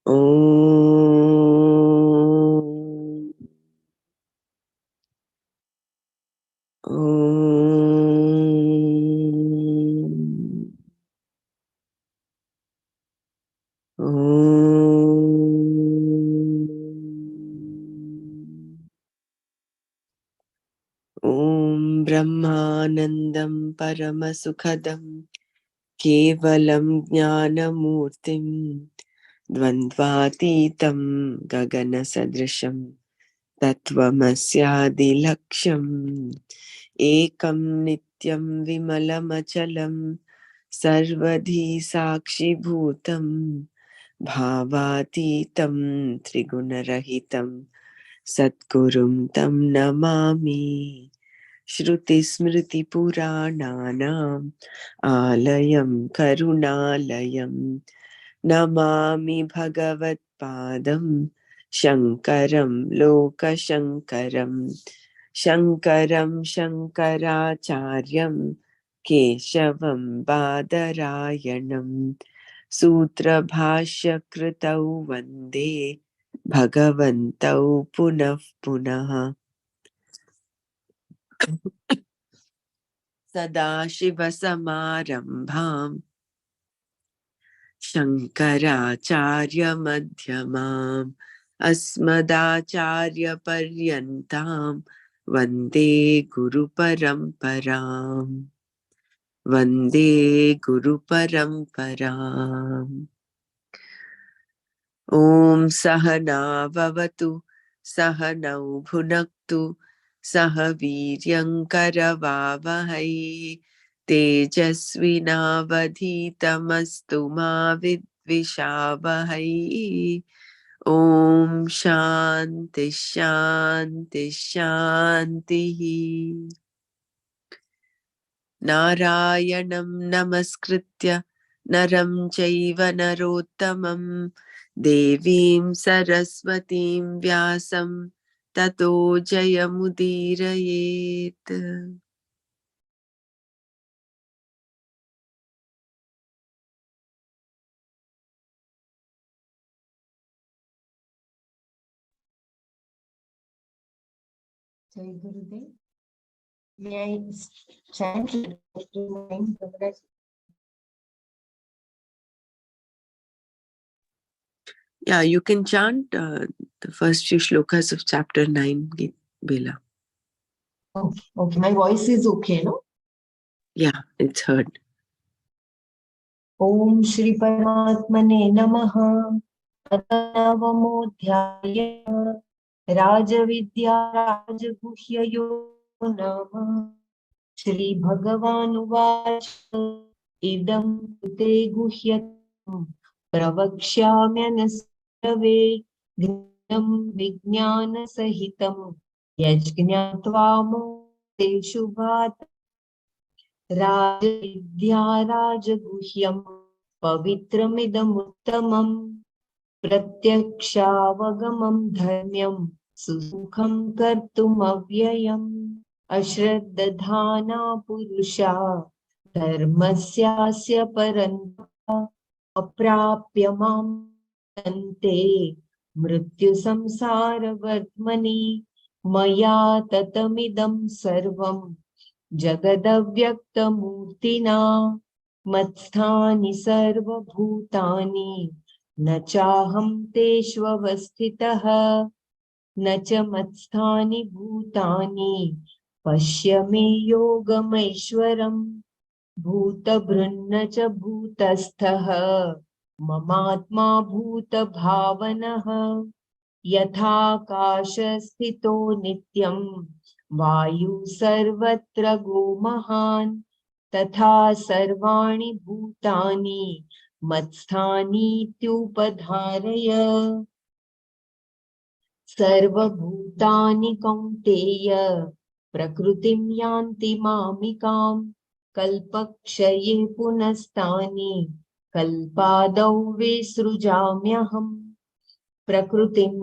Om. Om. Om Brahmanandam Paramasukadam Kevalam Jnanamurtim Dvandvatitam Gagana Sadrisham Tattvamasyadilaksham Ekam Nityam Vimalamachalam Sarvadhi Sakshi Bhutam Bhavatitam Trigunarahitam Satgurum Tam Namami Shruti Smriti Purananam Alayam Karunalayam Namami Bhagavat Padam Shankaram Loka Shankaram Shankaram Shankaracharyam Keshavam Badarayanam Sutra Bhashya Kritau Vande Bhagavantau Punah Punah Sadashivasamarambham Shankaracharyamध्यमाम् Asmadacharyaparyantam Vande Guru Paramparam Vande Guru Paramparam Om Sahana Vavatu Sahanau Bhunaktu Saha Viryankaravavahai Tejasvinavadhitamastu ma vidvishavahai Om Shanti Shanti Shanti Narayanam Namaskritya Naram Chaiva Narottamam Devim Saraswatim Vyasam Tato Jayamudirayet. Jai Gurudev. May I chant mind? Yeah, you can chant the first few shlokas of chapter 9, Bela. Okay, okay. My voice is okay, no? Yeah, it's heard. Om Shri Paramatmane Namaha. Navamodhyaya Rajavidya Rajaguhya Yoga Nama Shri Bhagavanuvach Idam Te Guhyatam Pravakshamyanasrave Gnam Vijnana Sahitam Yajñatva Shubhat Rajavidya Rajaguhyam Pavitramidamuttamam Pratyakshavagam dharmyam susukham kartumavyayam Ashraddhana purusha dharmasyasya parantapa aprapya mam ante mrityu samsara vartmani maya tatamidam sarvam Jagadavyaktamurtina Matsthani sarvabhutani न चाहं तेष्वस्थितः न च मत्स्थानि भूतानि पश्य मे योगमैश्वरम् भूतभृन्न च भूतस्थः ममात्मा भूतभावनः यथाकाशस्थितो नित्यं वायु सर्वत्र गोमहान् तथा सर्वाणि भूतानि मत्स्थानीत्युपधारय सर्वभूतानि कौन्तेय प्रकृतिं यान्ति मामिकां कल्पक्षये पुनस्तानि कल्पादौ विसृजाम्यहम् प्रकृतिं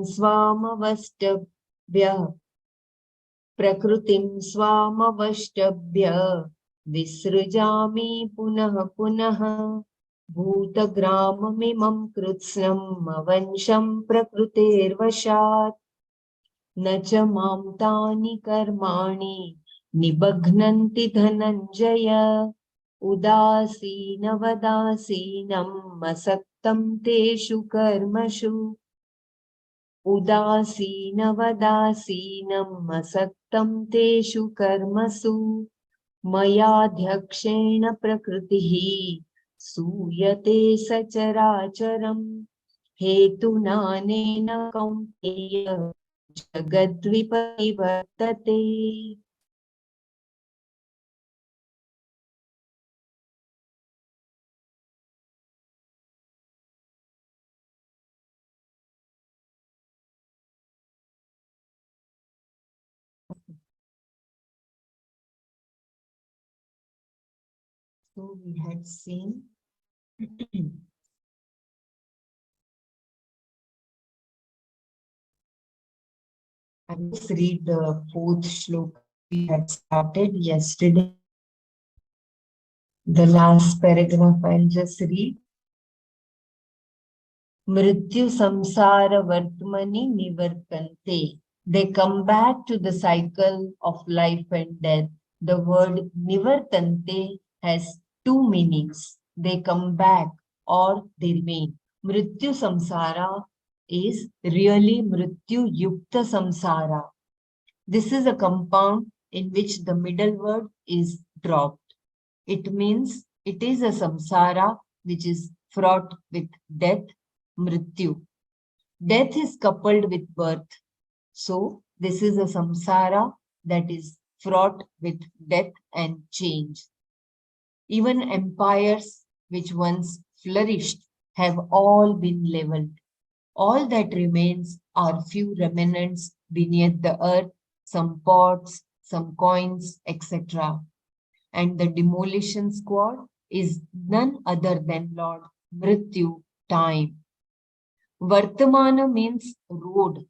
स्वामवष्टभ्य विसृजामि पुनः पुनः भूतग्राममिमं कृत्स्नम् अवंशं प्रकृतेर्वशात् न च मां तानि कर्माणि निबध्नन्ति धनञ्जय उदासीनवदासीनम् असक्तं तेषु कर्मसु उदासीनवदासीनम् असक्तं तेषु कर्मसु मयाध्यक्षेण प्रकृतिः सूयते सचराचरम् हेतुनानेन कौन्तेय जगद्विपरिवर्तते. So we had seen I just read the fourth shloka we had started yesterday. The last paragraph I'll just read. Mrityu samsara vartmani nivartante. They come back to the cycle of life and death. The word nivartante has two meanings. They come back or they remain. Mrityu samsara is really mrityu yukta samsara. This is a compound in which the middle word is dropped. It means it is a samsara which is fraught with death, mrityu. Death is coupled with birth. So this is a samsara that is fraught with death and change. Even empires which once flourished have all been leveled. All that remains are few remnants beneath the earth, some pots, some coins, etc. And the demolition squad is none other than Lord Mrityu, time. Vartamana means road,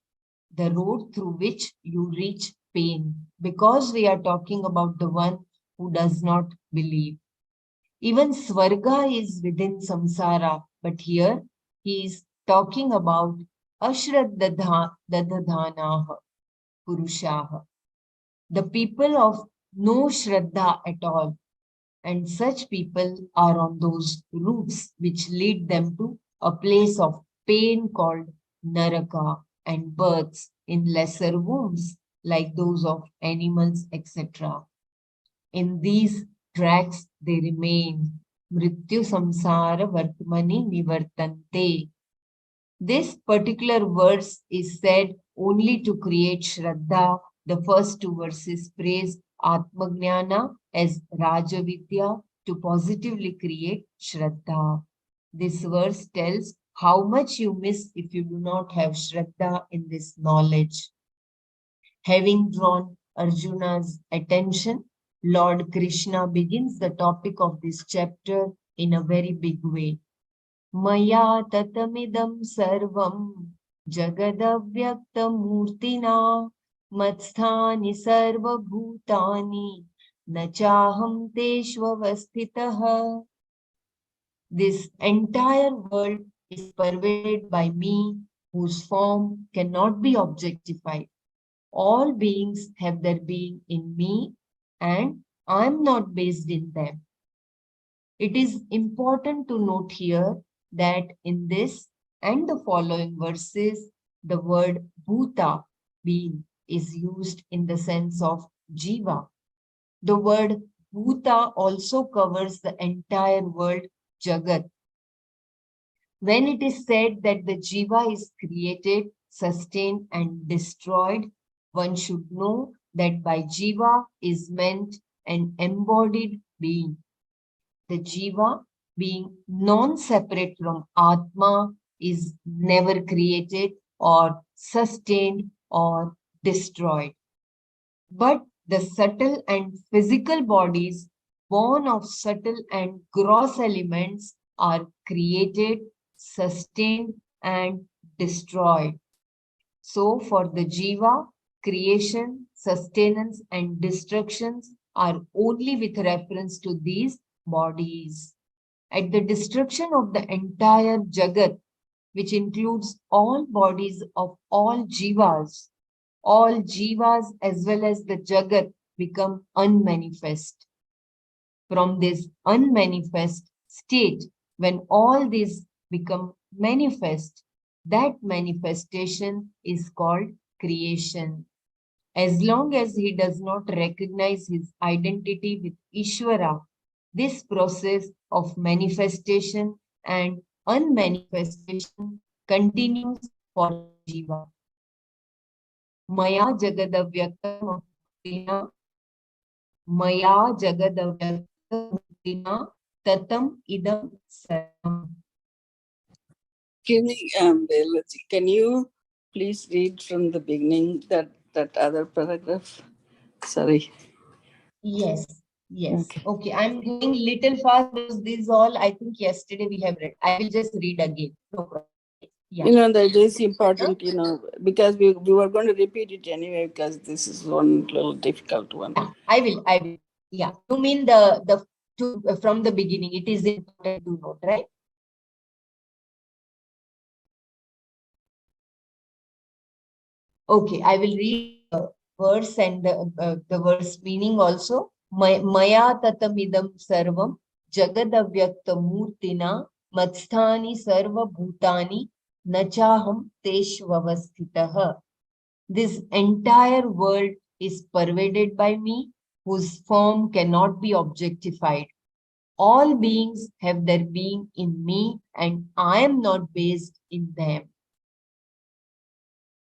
the road through which you reach pain, because we are talking about the one who does not believe. Even Swarga is within samsara, but here he is talking about Ashraddadhanaha Purushaha, the people of no Shraddha at all. And such people are on those routes which lead them to a place of pain called Naraka and births in lesser wombs like those of animals, etc. In these tracks they remain. Mrityu samsara vartmani nivartante. This particular verse is said only to create Shraddha. The first two verses praise Atmagnana as Rajavidya to positively create Shraddha. This verse tells how much you miss if you do not have Shraddha in this knowledge. Having drawn Arjuna's attention, Lord Krishna begins the topic of this chapter in a very big way. Maya tatamidam sarvam jagadavyaktamurtina matsthani sarva bhutani nachaham teshvavasthitah. This entire world is pervaded by me, whose form cannot be objectified. All beings have their being in me, and I am not based in them. It is important to note here that in this and the following verses, the word bhuta, being, is used in the sense of jiva. The word bhuta also covers the entire world, jagat. When it is said that the jiva is created, sustained, and destroyed, one should know that by jiva is meant an embodied being. The jiva, being non-separate from Atma, is never created or sustained or destroyed. But the subtle and physical bodies born of subtle and gross elements are created, sustained, and destroyed. So for the jiva, creation, sustenance, and destructions are only with reference to these bodies. At the destruction of the entire Jagat, which includes all bodies of all jivas as well as the Jagat become unmanifest. From this unmanifest state, when all these become manifest, that manifestation is called creation. As long as he does not recognize his identity with Ishvara, this process of manifestation and unmanifestation continues for the jiva. Maya jagadavyaktamurtina, Maya jagadavyaktamurtina, tatam idam sarvam. Can you please read from the beginning that other paragraph? Sorry. Yes, yes. Okay, I'm going little fast because this all I think yesterday we have read. I will just read again. No problem. Yeah. That is important, because we were going to repeat it anyway, because this is one little difficult one. Yeah, I will. Yeah. You mean the two from the beginning. It is important to note, right? Okay, I will read the verse and the verse meaning also. Maya tatamidam sarvam jagadavyakta murtina matsthani sarva bhutani nachaham teshvavasthitah. This entire world is pervaded by me, whose form cannot be objectified. All beings have their being in me, and I am not based in them.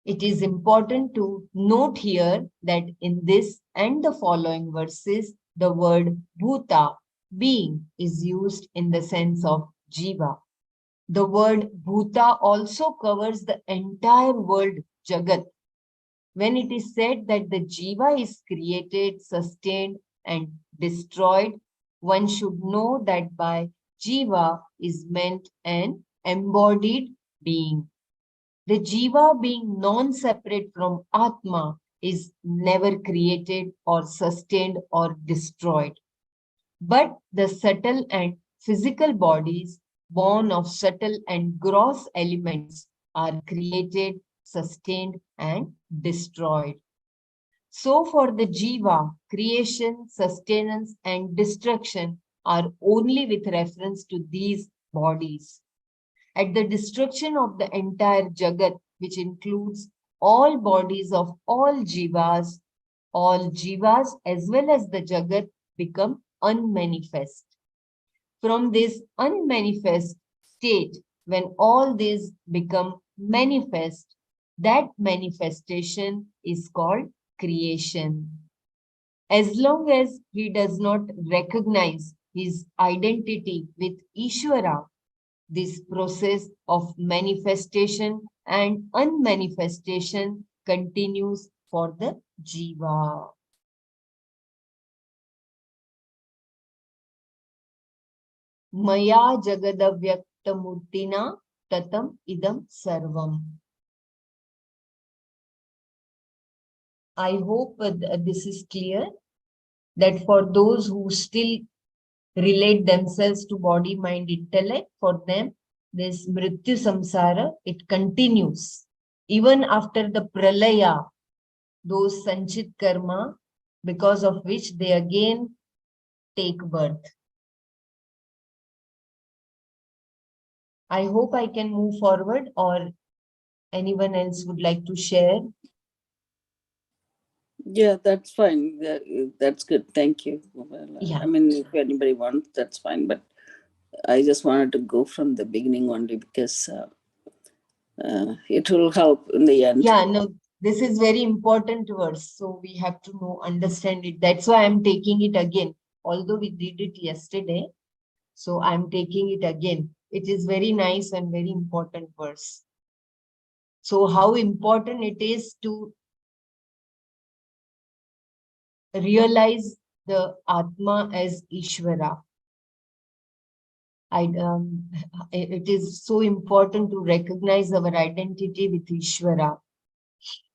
It is important to note here that in this and the following verses, the word bhuta, being, is used in the sense of jiva. The word bhuta also covers the entire world, jagat. When it is said that the jiva is created, sustained, and destroyed, one should know that by jiva is meant an embodied being. The jiva, being non-separate from Atma, is never created or sustained or destroyed. But the subtle and physical bodies, born of subtle and gross elements, are created, sustained, and destroyed. So for the jiva, creation, sustenance, and destruction are only with reference to these bodies. At the destruction of the entire Jagat, which includes all bodies of all jivas as well as the Jagat become unmanifest. From this unmanifest state, when all these become manifest, that manifestation is called creation. As long as he does not recognize his identity with Ishvara, this process of manifestation and unmanifestation continues for the jiva. Maya jagadavyaktamurtina tatam idam sarvam. I hope this is clear, that for those who still relate themselves to body, mind, intellect, for them, this mrityu samsara, it continues. Even after the pralaya, those sanchit karma, because of which they again take birth. I hope I can move forward, or anyone else would like to share. Yeah, that's fine. That's good. Thank you. Well, Yeah. I mean, if anybody wants, that's fine. But I just wanted to go from the beginning only because it will help in the end. Yeah, no, this is very important verse, so we have to know, understand it. That's why I'm taking it again. Although we did it yesterday, so I'm taking it again. It is very nice and very important verse. So how important it is to realize the Atma as Ishvara. It is so important to recognize our identity with Ishvara.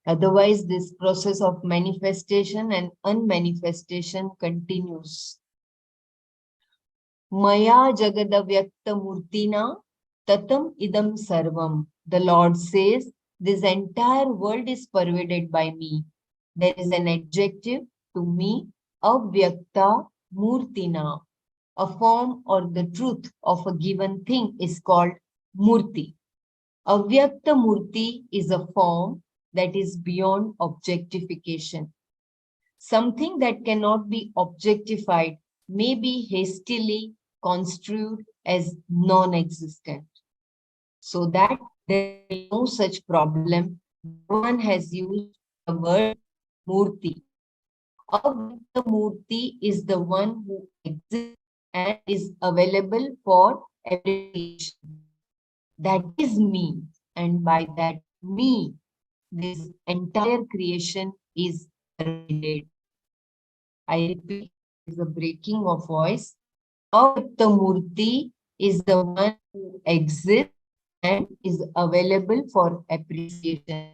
Otherwise, this process of manifestation and unmanifestation continues. Maya Jagadavyakta Murtina Tatam Idam Sarvam. The Lord says, this entire world is pervaded by me. There is an adjective to me, Avyakta Murtina. A form or the truth of a given thing is called Murti. Avyakta Murti is a form that is beyond objectification. Something that cannot be objectified may be hastily construed as non-existent. So that there will be no such problem, Bhagavan has used the word Murti. Avyakta Murti is the one who exists and is available for every creation. That is me, and by that me, this entire creation is pervaded. I repeat, there is a breaking of voice. Murti is the one who exists and is available for appreciation.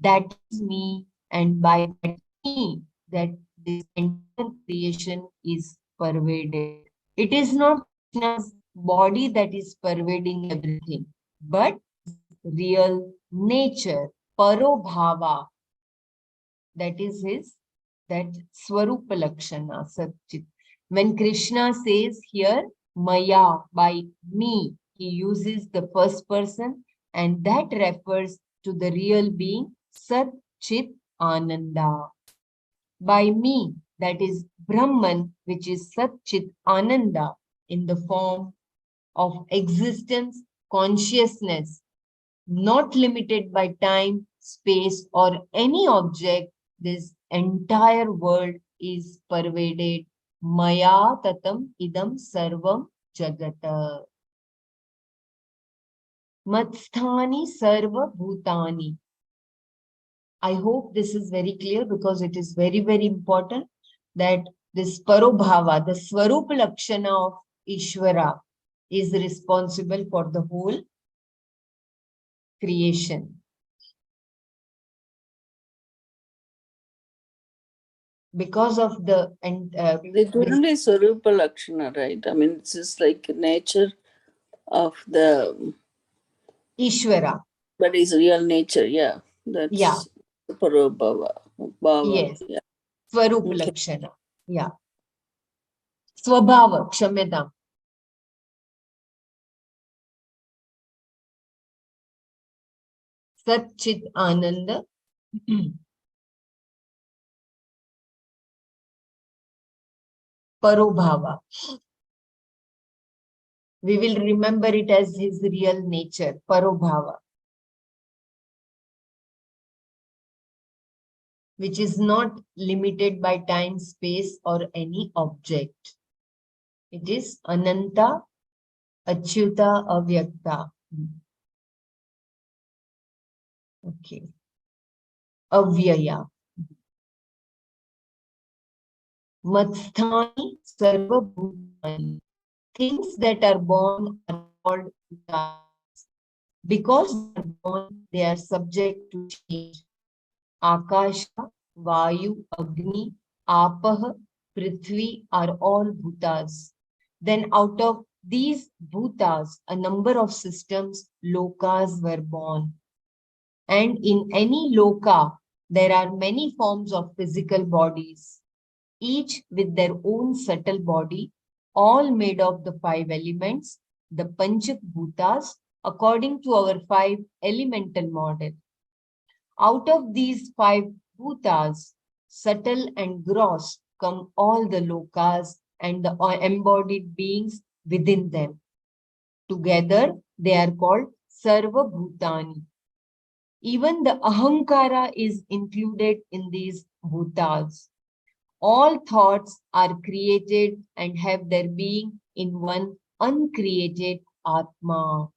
That is me, and by that me, that this entire creation is pervaded. It is not Krishna's body that is pervading everything, but real nature, Parobhava, that is his, that Swarupa Lakshana, Satchit. When Krishna says here, Maya, by me, he uses the first person, and that refers to the real being, Sat Chit Ananda. By me, that is Brahman, which is Sat Chit Ananda, in the form of existence, consciousness, not limited by time, space, or any object. This entire world is pervaded. Maya tatam idam sarvam jagata. Matsthani sarva bhutani. I hope this is very clear, because it is very, very important that this parobhava, the swarupa lakshana of Ishvara, is responsible for the whole creation. Because of the It's only Swarupa Lakshana, right? I mean, it's just like nature of the Ishvara. but his real nature, yeah. Yeah. That's Parabhava. Bhava. Yes. Yeah. Swarup Okay. Lakshana. Yeah. Swabhava, Kshamyadam. Sat Chit Ananda. Parobhava. We will remember it as his real nature, Parobhava, which is not limited by time, space, or any object. It is Ananta, Achyuta, Avyakta. Okay. Avyaya. Matsthani Sarva Bhutani. Things that are born are called bhutas. Because they are born, they are subject to change. Akasha, Vayu, Agni, Apah, Prithvi are all bhutas. Then out of these bhutas, a number of systems, lokas were born. And in any loka, there are many forms of physical bodies, each with their own subtle body, all made of the five elements, the Panchak Bhutas, according to our five elemental model. Out of these five Bhutas, subtle and gross, come all the lokas and the embodied beings within them. Together, they are called Sarva Bhutani. Even the Ahankara is included in these Bhutas. All thoughts are created and have their being in one uncreated Atma.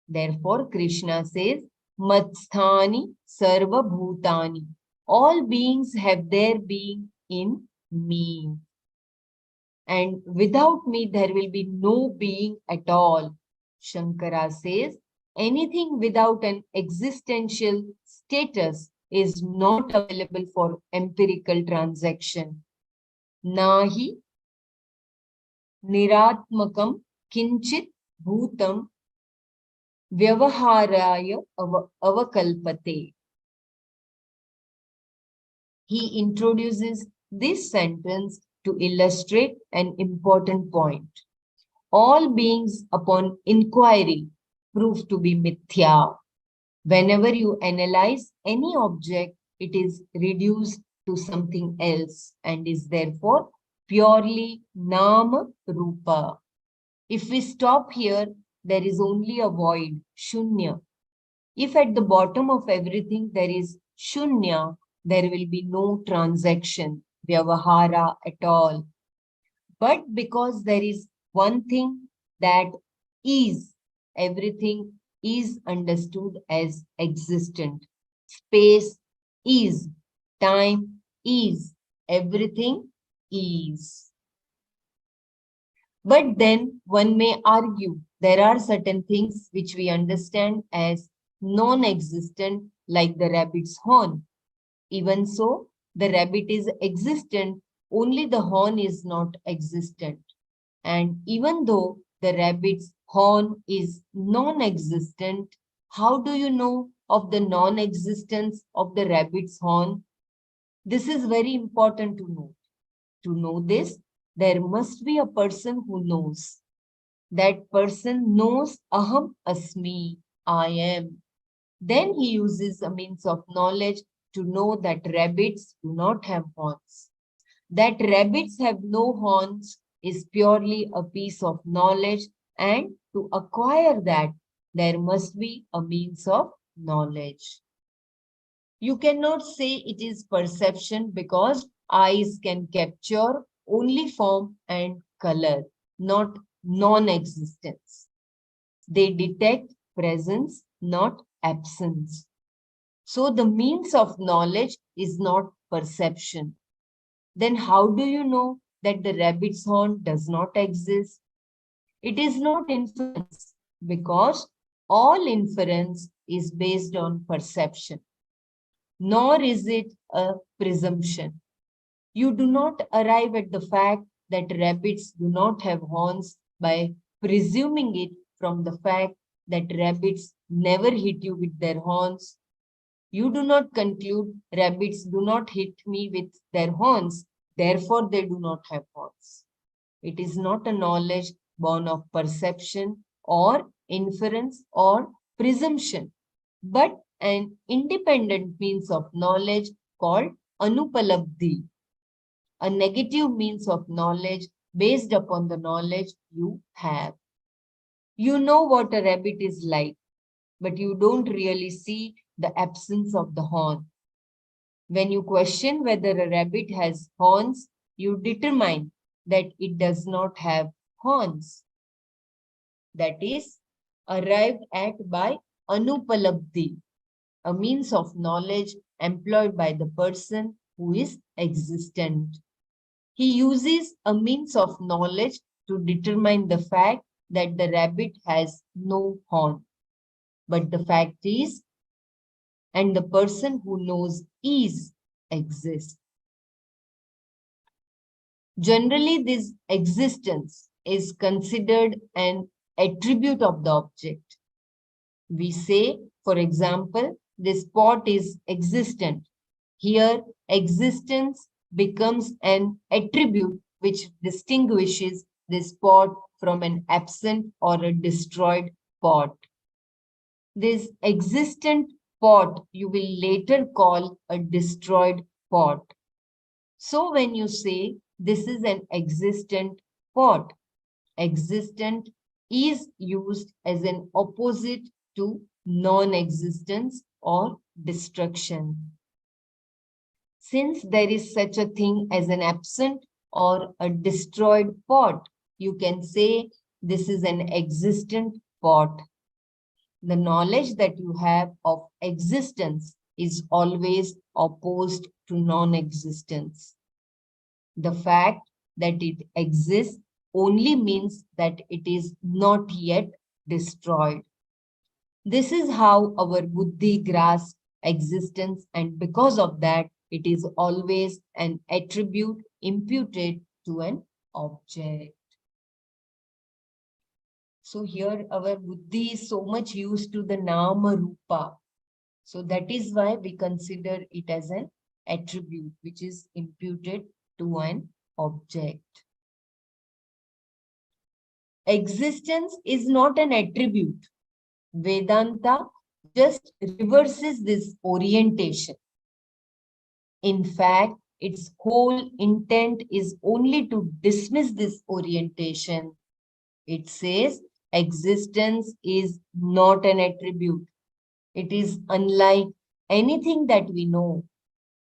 Therefore, Krishna says, Matsthani Sarva Bhutani. All beings have their being in me. And without me, there will be no being at all. Shankara says, anything without an existential status is not available for empirical transaction. Nahi niratmakam kinchit bhutam vyavaharaya avakalpate. He introduces this sentence to illustrate an important point. All beings upon inquiry prove to be mithya. Whenever you analyze any object, it is reduced to something else and is therefore purely nama rupa. If we stop here, there is only a void, shunya. If at the bottom of everything there is shunya, there will be no transaction, vyavahara at all. But because there is one thing that is, everything is understood as existent. Space is, time is, everything is. But then one may argue there are certain things which we understand as non-existent, like the rabbit's horn. Even so, the rabbit is existent, only the horn is not existent. And even though the rabbit's horn is non-existent, how do you know of the non-existence of the rabbit's horn? This is very important to know. To know this, there must be a person who knows. That person knows aham asmi, I am. Then he uses a means of knowledge to know that rabbits do not have horns. That rabbits have no horns is purely a piece of knowledge, and to acquire that, there must be a means of knowledge. You cannot say it is perception because eyes can capture only form and color, not non-existence. They detect presence, not absence. So the means of knowledge is not perception. Then how do you know that the rabbit's horn does not exist? It is not inference because all inference is based on perception, nor is it a presumption. You do not arrive at the fact that rabbits do not have horns by presuming it from the fact that rabbits never hit you with their horns. You do not conclude rabbits do not hit me with their horns, therefore they do not have horns. It is not a knowledge born of perception or inference or presumption, but an independent means of knowledge called anupalabdhi, a negative means of knowledge based upon the knowledge you have. You know what a rabbit is like, but you don't really see the absence of the horn. When you question whether a rabbit has horns, you determine that it does not have horns. That is arrived at by anupalabdhi, a means of knowledge employed by the person who is existent. He uses a means of knowledge to determine the fact that the rabbit has no horn. But the fact is, and the person who knows is, exists. Generally, this existence is considered an attribute of the object. We say, for example, this pot is existent. Here, existence becomes an attribute which distinguishes this pot from an absent or a destroyed pot. This existent pot you will later call a destroyed pot. So when you say this is an existent pot, existent is used as an opposite to non-existence or destruction. Since there is such a thing as an absent or a destroyed pot, you can say this is an existent pot. The knowledge that you have of existence is always opposed to non-existence. The fact that it exists only means that it is not yet destroyed. This is how our buddhi grasps existence, and because of that, it is always an attribute imputed to an object. So here our buddhi is so much used to the nama rupa. So that is why we consider it as an attribute which is imputed to an object. Existence is not an attribute. Vedanta just reverses this orientation. In fact, its whole intent is only to dismiss this orientation. It says existence is not an attribute. It is unlike anything that we know.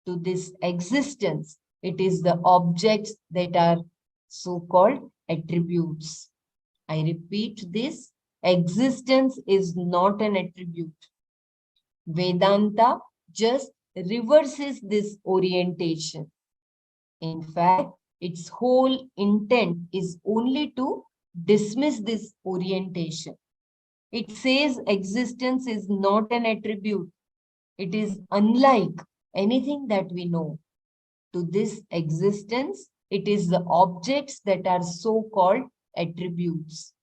To this existence, it is the objects that are so-called attributes. I repeat this, existence is not an attribute. Vedanta just reverses this orientation. In fact, its whole intent is only to dismiss this orientation. It says existence is not an attribute. It is unlike anything that we know. To this existence, it is the objects that are so-called attributes.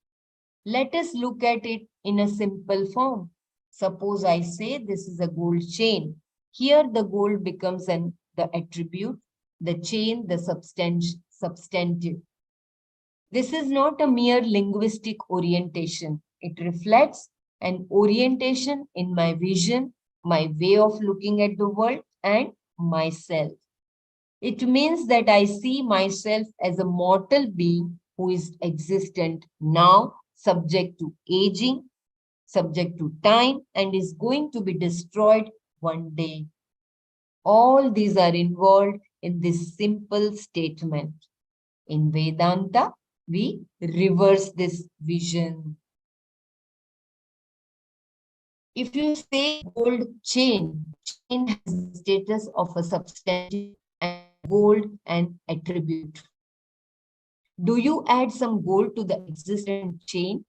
Let us look at it in a simple form. Suppose I say this is a gold chain. Here the gold becomes the attribute, the chain, the substantive. This is not a mere linguistic orientation. It reflects an orientation in my vision, my way of looking at the world, and myself. It means that I see myself as a mortal being who is existent now, subject to aging, subject to time, and is going to be destroyed one day. All these are involved in this simple statement. In Vedanta, we reverse this vision. If you say gold chain, chain has the status of a substantive and gold an attribute. Do you add some gold to the existent chain?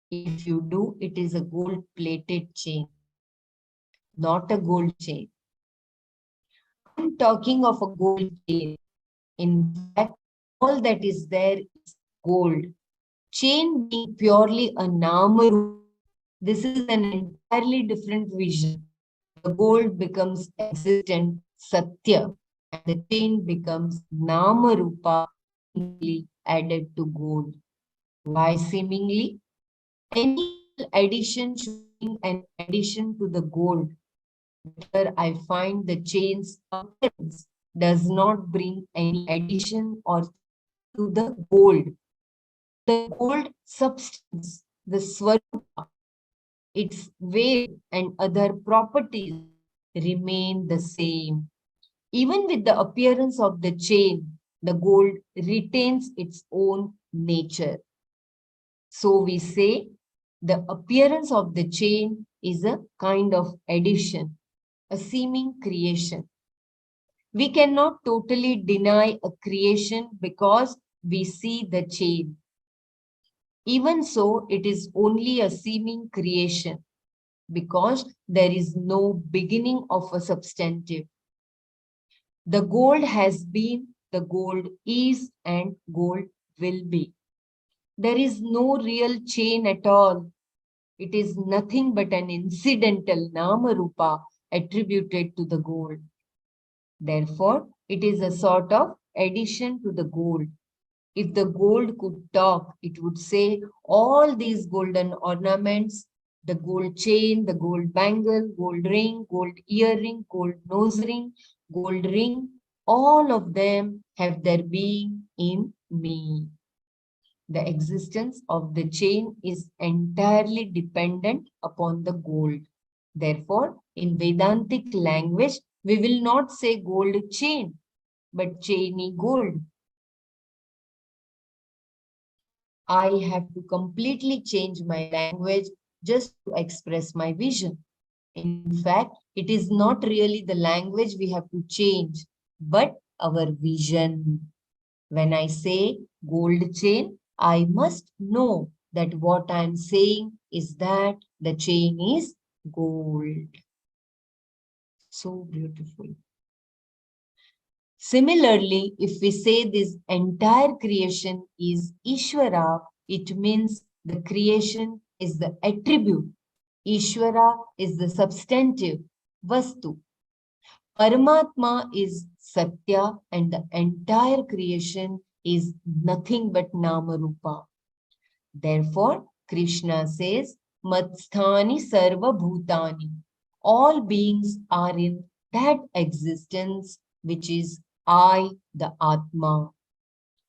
If you do, it is a gold-plated chain, not a gold chain. I'm talking of a gold chain. In fact, all that is there is gold. Chain being purely a nama, this is an entirely different vision. The gold becomes existent, satya, and the chain becomes nama rupa, added to gold. Why seemingly? Any addition should bring an addition to the gold. Here I find the chain's appearance does not bring any addition or to the gold. The gold substance, the swarupa, its weight and other properties remain the same. Even with the appearance of the chain, the gold retains its own nature. So we say the appearance of the chain is a kind of addition, a seeming creation. We cannot totally deny a creation because we see the chain. Even so, it is only a seeming creation because there is no beginning of a substantive. The gold has been, the gold is, and gold will be. There is no real chain at all. It is nothing but an incidental nama rupa attributed to the gold. Therefore, it is a sort of addition to the gold. If the gold could talk, it would say all these golden ornaments, the gold chain, the gold bangle, gold ring, gold earring, gold nose ring, gold ring, all of them have their being in me. The existence of the chain is entirely dependent upon the gold. Therefore, in Vedantic language, we will not say gold chain, but chainy gold. I have to completely change my language just to express my vision. In fact, it is not really the language we have to change, but our vision. When I say gold chain, I must know that what I am saying is that the chain is gold. So beautiful. Similarly, if we say this entire creation is Ishvara, it means The creation is the attribute. Ishvara is the substantive, Vastu. Paramatma is Satya, and the entire creation is nothing but Namarupa. Therefore, Krishna says, Matsthani Sarva Bhutani. All beings are in that existence which is I, the Atma.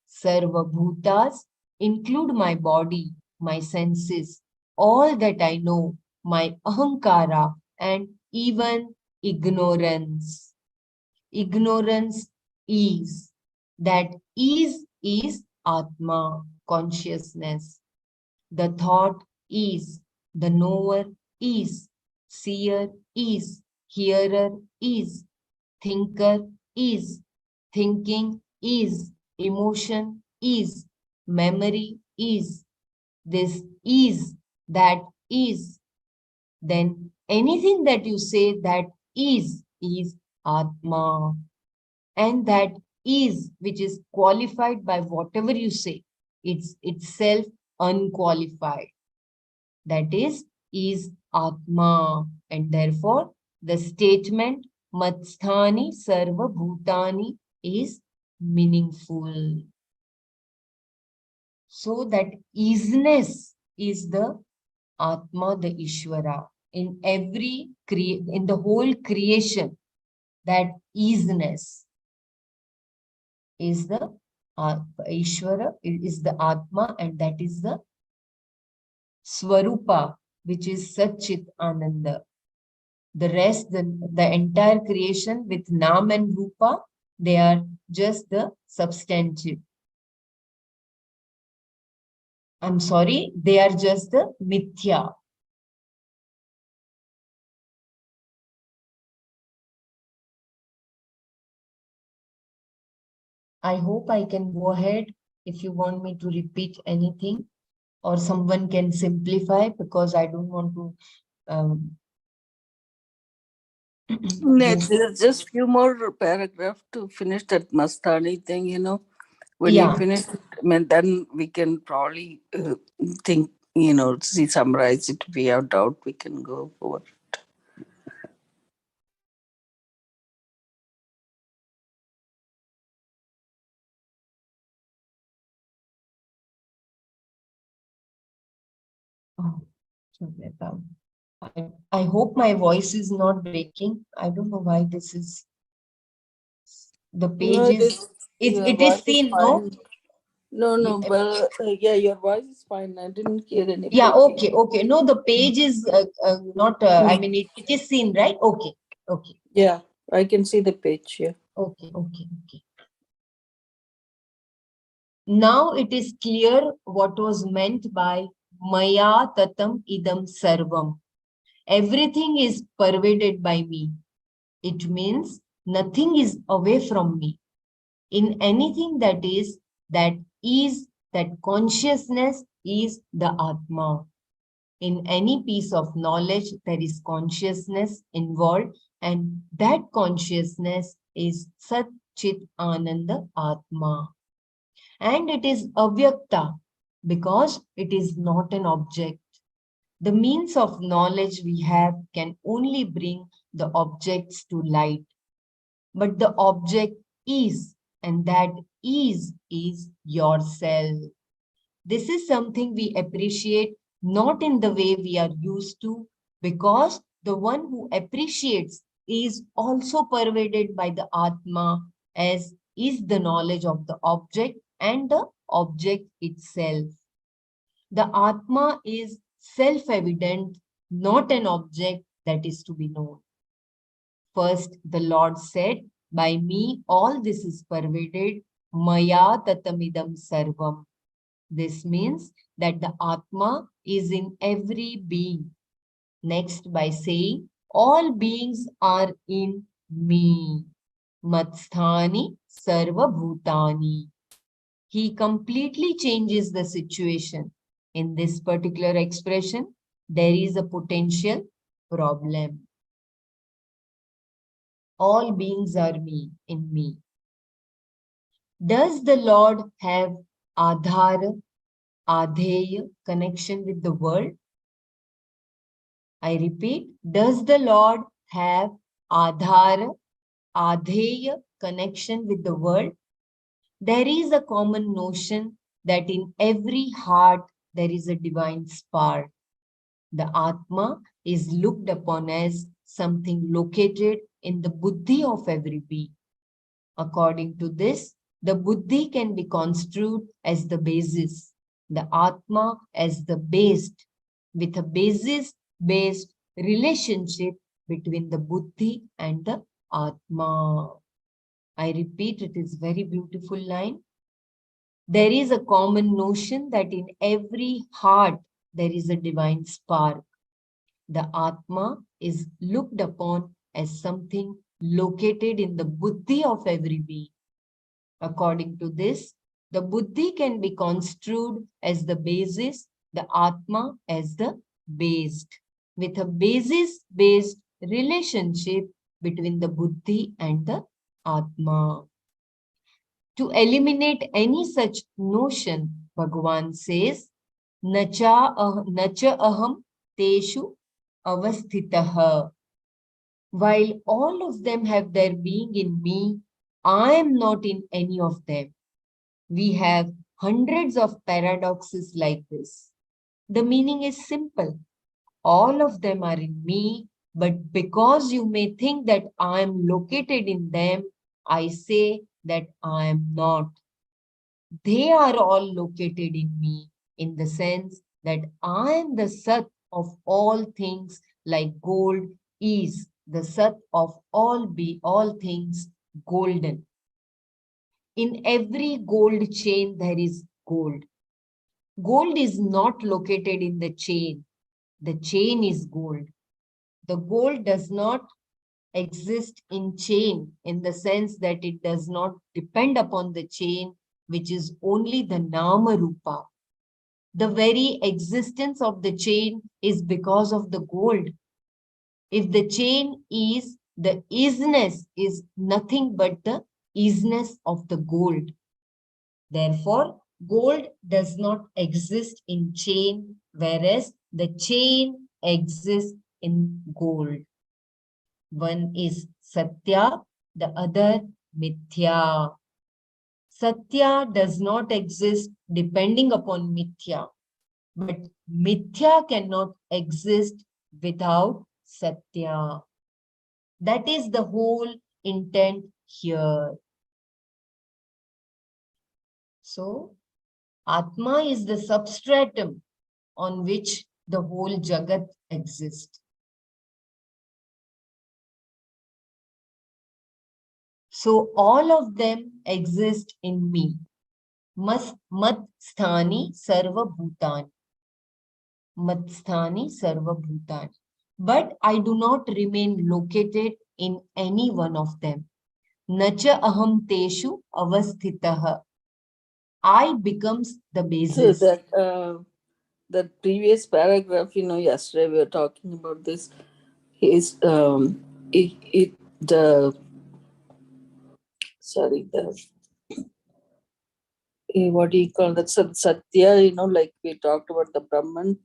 Sarva Bhutas include my body, my senses, all that I know, my ahankara, and even ignorance. Ignorance is. That is Atma, consciousness. The thought is. The knower is. Seer is. Hearer is. Thinker is. Thinking is. Emotion is. Memory is. This is. That is. Then anything that you say that is Atma. And that is, which is qualified by whatever you say, it's itself unqualified. That is Atma. And therefore, the statement Matsthani Sarva Bhutani is meaningful. So that isness is the Atma, the Ishvara. In in the whole creation, that isness is the Ishvara, is the Atma, and that is the Swarupa, which is Satchit Ananda. The rest, the entire creation with Nam and Rupa, they are just the substantive. I'm sorry, they are just the Mithya. I hope I can go ahead if you want me to repeat anything, or someone can simplify, because I don't want to There's just few more paragraph to finish that Mastani thing, When you yeah. finish it, then we can probably think, summarize it. If we have doubt, we can go over. Oh, I hope my voice is not breaking. I don't know why this is, the page No, is, your it is voice is seen, no? fine. No, well, yeah, your voice is fine. I didn't hear any Yeah, breaking. okay. No, the page is not, I mean, it is seen, right? Okay. Yeah, I can see the page here. Okay. Now it is clear what was meant by Maya Tatam Idam Sarvam. Everything is pervaded by me. It means nothing is away from me. In anything that is, that consciousness is the Atma. In any piece of knowledge, there is consciousness involved, and that consciousness is Sat Chit Ananda Atma. And it is avyakta because it is not an object. The means of knowledge we have can only bring the objects to light. But the object is, and that is yourself. This is something we appreciate not in the way we are used to, because the one who appreciates is also pervaded by the Atma, as is the knowledge of the object and the object itself. The Atma is self-evident, not an object that is to be known. First, the Lord said, by me all this is pervaded, maya tatamidam sarvam. This means that the Atma is in every being. Next, by saying, all beings are in me. Matsthani sarva bhutani. He completely changes the situation. In this particular expression, there is a potential problem. All beings are me, in me. Does the Lord have Adhar? adheya, connection with the world? I repeat, does the Lord have adhara, adheya, connection with the world? There is a common notion that in every heart there is a divine spark. The Atma is looked upon as something located in the buddhi of every being. According to this, the buddhi can be construed as the basis, the Atma as the base, with a basis-based relationship between the buddhi and the Atma. I repeat, it is very beautiful line. There is a common notion that in every heart there is a divine spark. The Atma is looked upon as something located in the buddhi of every being. According to this, the buddhi can be construed as the basis, the Atma as the based, with a basis-based relationship between the buddhi and the Atma. To eliminate any such notion, Bhagavan says, Nacha aham teshu avasthitaha. While all of them have their being in me, I am not in any of them. We have hundreds of paradoxes like this. The meaning is simple. All of them are in me, but because you may think that I am located in them, I say that I am not. They are all located in me in the sense that I am the Sat of all things, like gold is the Sat of all things golden. In every gold chain, there is gold. Gold is not located in the chain. The chain is gold. The gold does not exist in chain in the sense that it does not depend upon the chain, which is only the Nama Rupa. The very existence of the chain is because of the gold. If the chain is, the isness is nothing but the isness of the gold. Therefore, gold does not exist in chain, whereas the chain exists in gold. One is Satya, the other Mithya. Satya does not exist depending upon Mithya, but Mithya cannot exist without Satya. That is the whole intent here. So, Atma is the substratum on which the whole Jagat exists. So all of them exist in me. Mat sthani sarva bhutani. Mat sthani sarva bhutani. But I do not remain located in any one of them. Nacha aham teshu avasthitaha. I becomes the So basis. that previous paragraph, yesterday we were talking about this. Is it the sorry the what do you call that? Satya, like we talked about, the Brahman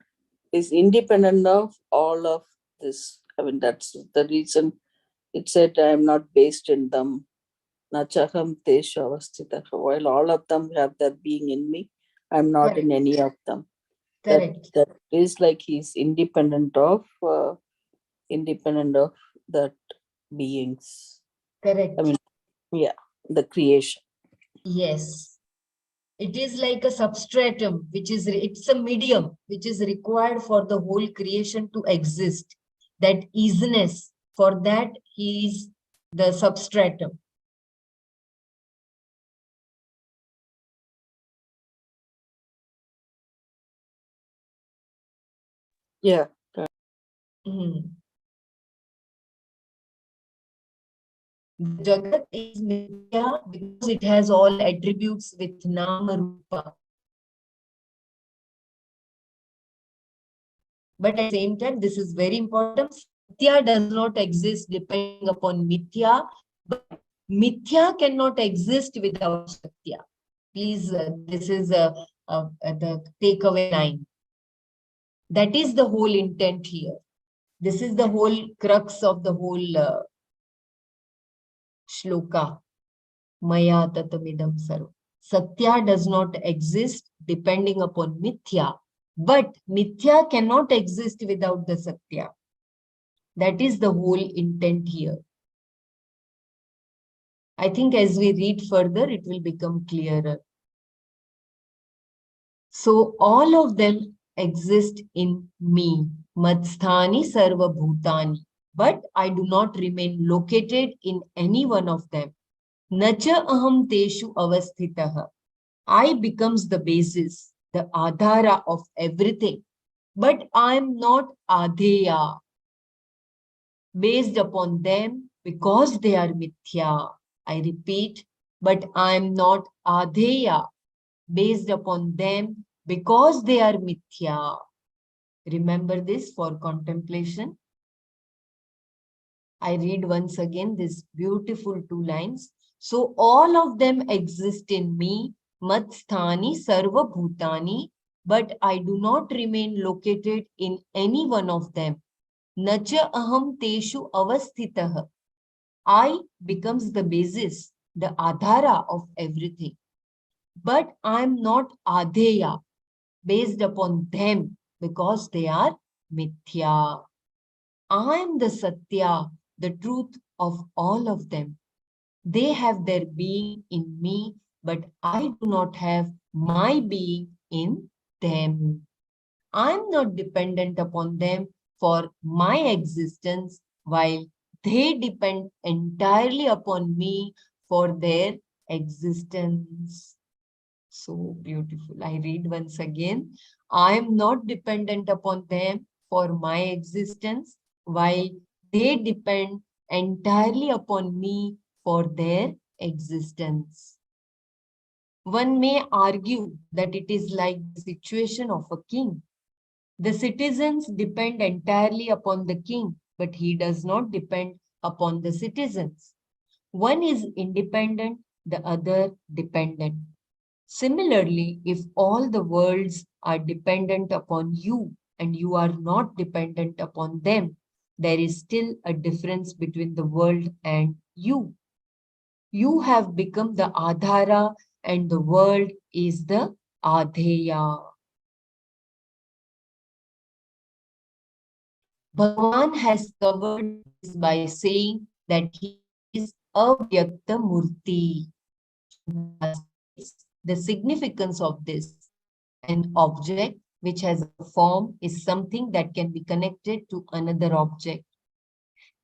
is independent of all of this. I mean, that's the reason it said, I am not based in them. Nachaham teshu avastita. While all of them have their being in me, I'm not in any of them. Correct. That is like he's independent of that beings. Correct. I mean, yeah, the creation. Yes. It is like a substratum, it's a medium which is required for the whole creation to exist. That isness, for that he is the substratum. Yeah. Mhm. The Jagat is Mithya because it has all attributes with Nama Rupa. But at the same time, this is very important. Satya does not exist depending upon Mithya, but Mithya cannot exist without Satya. Please, this is the takeaway line. That is the whole intent here. This is the whole crux of the whole shloka. Maya tatamidam sarva. Satya does not exist depending upon mithya, but mithya cannot exist without the satya. That is the whole intent here. I think as we read further, it will become clearer. So all of them exist in me. Matsthani sarva bhutani. But I do not remain located in any one of them. Nacha aham teshu avasthitaha. I becomes the basis, the adhara of everything. But I am not adheya, based upon them because they are mithya. I repeat, but I am not adheya, based upon them because they are mithya. Remember this for contemplation. I read once again this beautiful 2 lines. So all of them exist in me, matsthani sarva bhutani, but I do not remain located in any one of them. Nacha aham teshu avasthitah. I becomes the basis, the adhara of everything. But I am not adheya, based upon them because they are mithya. I am the satya, the truth of all of them. They have their being in me, but I do not have my being in them. I am not dependent upon them for my existence, while they depend entirely upon me for their existence. So beautiful. I read once again. I am not dependent upon them for my existence, while they depend entirely upon me for their existence. One may argue that it is like the situation of a king. The citizens depend entirely upon the king, but he does not depend upon the citizens. One is independent, the other dependent. Similarly, if all the worlds are dependent upon you and you are not dependent upon them, there is still a difference between the world and you. You have become the adhara and the world is the adheya. Bhagavan has covered this by saying that he is avyakta murti. Shubha states the significance of this. An object which has a form is something that can be connected to another object.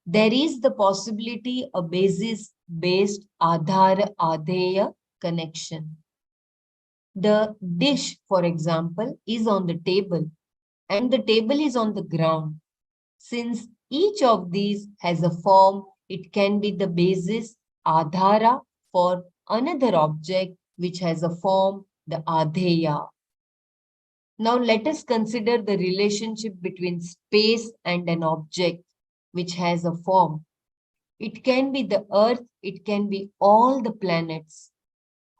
There is the possibility a basis-based adhara-adheya connection. The dish, for example, is on the table and the table is on the ground. Since each of these has a form, it can be the basis, adhara, for another object which has a form, the adheya. Now let us consider the relationship between space and an object which has a form. It can be the earth, it can be all the planets.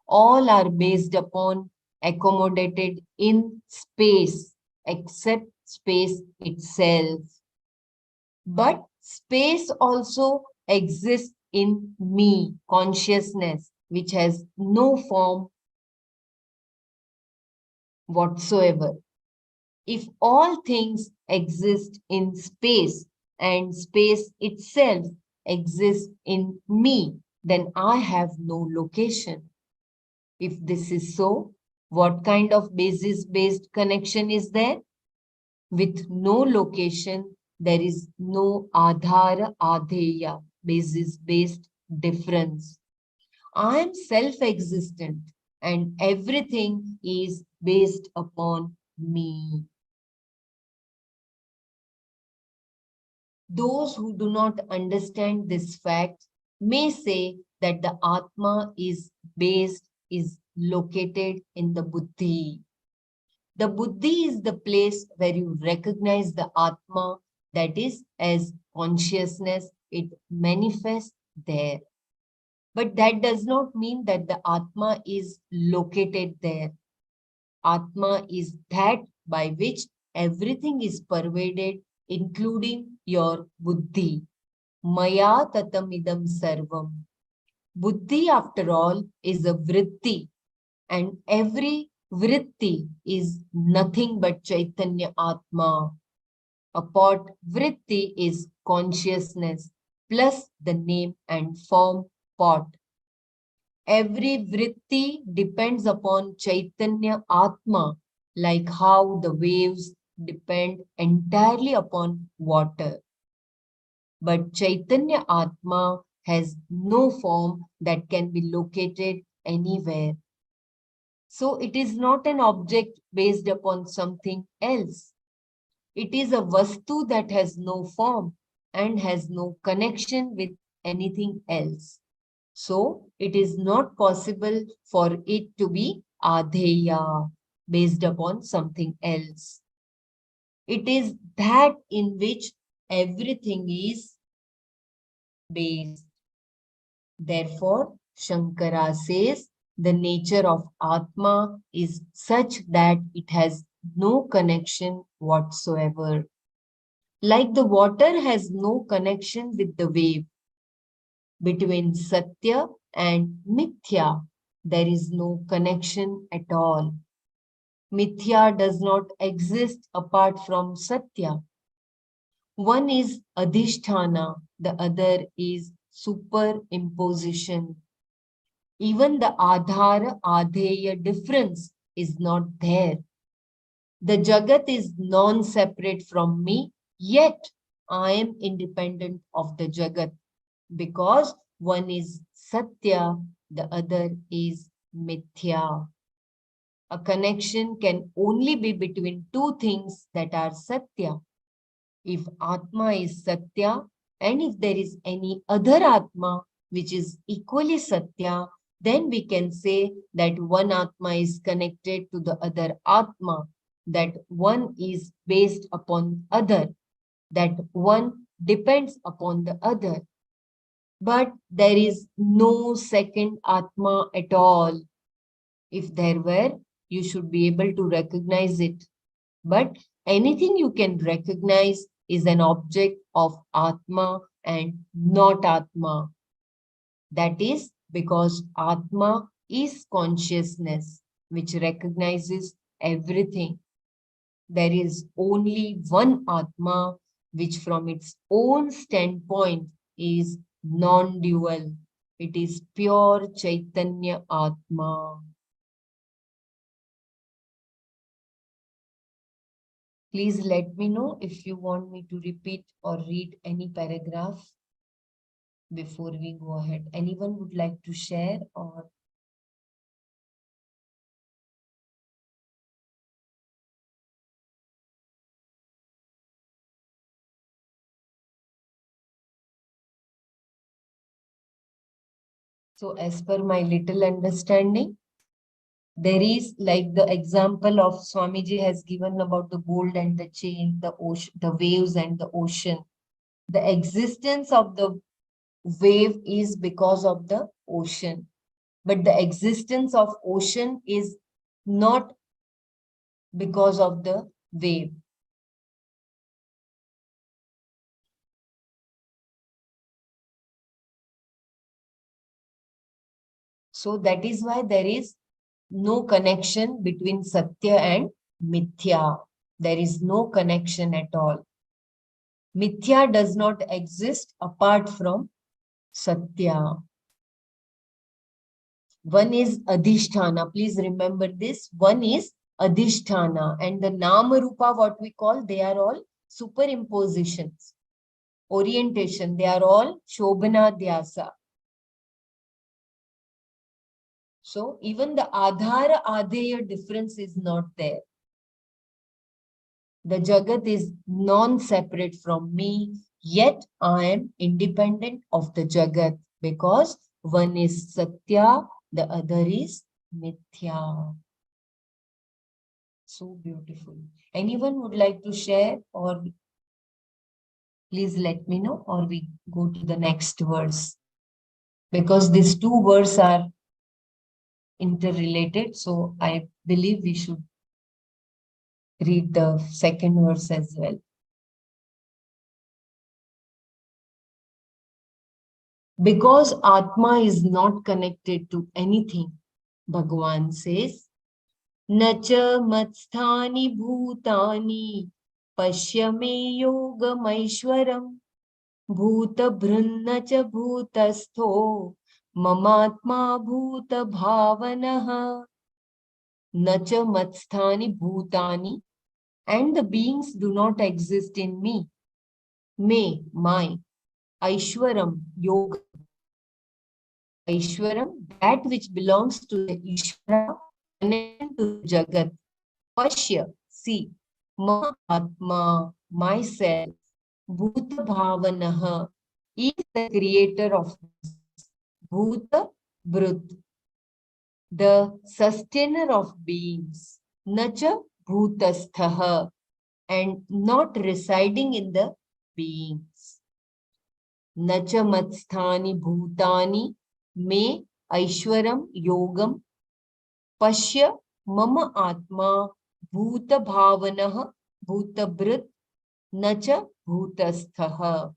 All are based upon, accommodated in space, except space itself. But space also exists in me, consciousness, which has no form whatsoever. If all things exist in space and space itself exists in me, then I have no location. If this is so, what kind of basis-based connection is there? With no location, there is no adhara adheya, basis-based difference. I am self-existent and everything is based upon me. Those who do not understand this fact may say that the Atma is located in the Buddhi. The Buddhi is the place where you recognize the Atma, that is, as consciousness, it manifests there. But that does not mean that the Atma is located there. Atma is that by which everything is pervaded, including your buddhi. Maya tatamidam sarvam. Buddhi, after all, is a vritti, and every vritti is nothing but Chaitanya Atma. A pot vritti is consciousness plus the name and form pot. Every vritti depends upon Chaitanya Atma, like how the waves depend entirely upon water. But Chaitanya Atma has no form that can be located anywhere. So it is not an object based upon something else. It is a vastu that has no form and has no connection with anything else. So it is not possible for it to be adheya, based upon something else. It is that in which everything is based. Therefore, Shankara says the nature of Atma is such that it has no connection whatsoever. Like the water has no connection with the wave. Between Satya and Mithya, there is no connection at all. Mithya does not exist apart from Satya. One is Adhisthana, the other is superimposition. Even the Adhara Adheya difference is not there. The Jagat is non-separate from me, yet I am independent of the Jagat because one is Satya, the other is Mithya. A connection can only be between two things that are Satya. If Atma is Satya, and if there is any other Atma which is equally Satya, then we can say that one Atma is connected to the other Atma, that one is based upon other, that one depends upon the other. But there is no second Atma at all. If there were, you should be able to recognize it. But anything you can recognize is an object of Atma and not Atma. That is because Atma is consciousness which recognizes everything. There is only one Atma which from its own standpoint is non-dual. It is pure Chaitanya Atma. Please let me know if you want me to repeat or read any paragraph before we go ahead. Anyone would like to share or? So as per my little understanding, there is like the example of Swamiji has given about the gold and the chain, the ocean, the waves and the ocean. The existence of the wave is because of the ocean, but the existence of ocean is not because of the wave. So that is why there is no connection between Satya and Mithya. There is no connection at all. Mithya does not exist apart from Satya. One is Adhisthana. Please remember this. One is Adhisthana. And the Nama Rupa, what we call, they are all superimpositions. Orientation, they are all Shobhana Dhyasa. So even the Adhara Adheya difference is not there. The Jagat is non-separate from me, yet I am independent of the Jagat because one is Satya, the other is Mithya. So beautiful. Anyone would like to share or please let me know or we go to the next verse because these two verses are interrelated. So I believe we should read the second verse as well. Because Atma is not connected to anything, Bhagavan says, Nacha matsthani bhutani pashya me yogamaishwaram bhuta bhrunna cha bhutastho mamatma bhuta bhavanaha nacha matsthani bhutani, and the beings do not exist in me. Me, my, Aishwaram, yoga. Aishwaram, that which belongs to the Ishvara, connection to the Jagat. Pashya, see, Ma Atma, myself, Bhuta Bhavanaha, is the creator of this. Bhuta Brut, the sustainer of beings. Nacha Bhutasthaha, and not residing in the beings. Nacha matsthani bhutani me aishwaram yogam pashya mama atma bhuta bhavanah bhuta bhrit nacha bhutasthaha,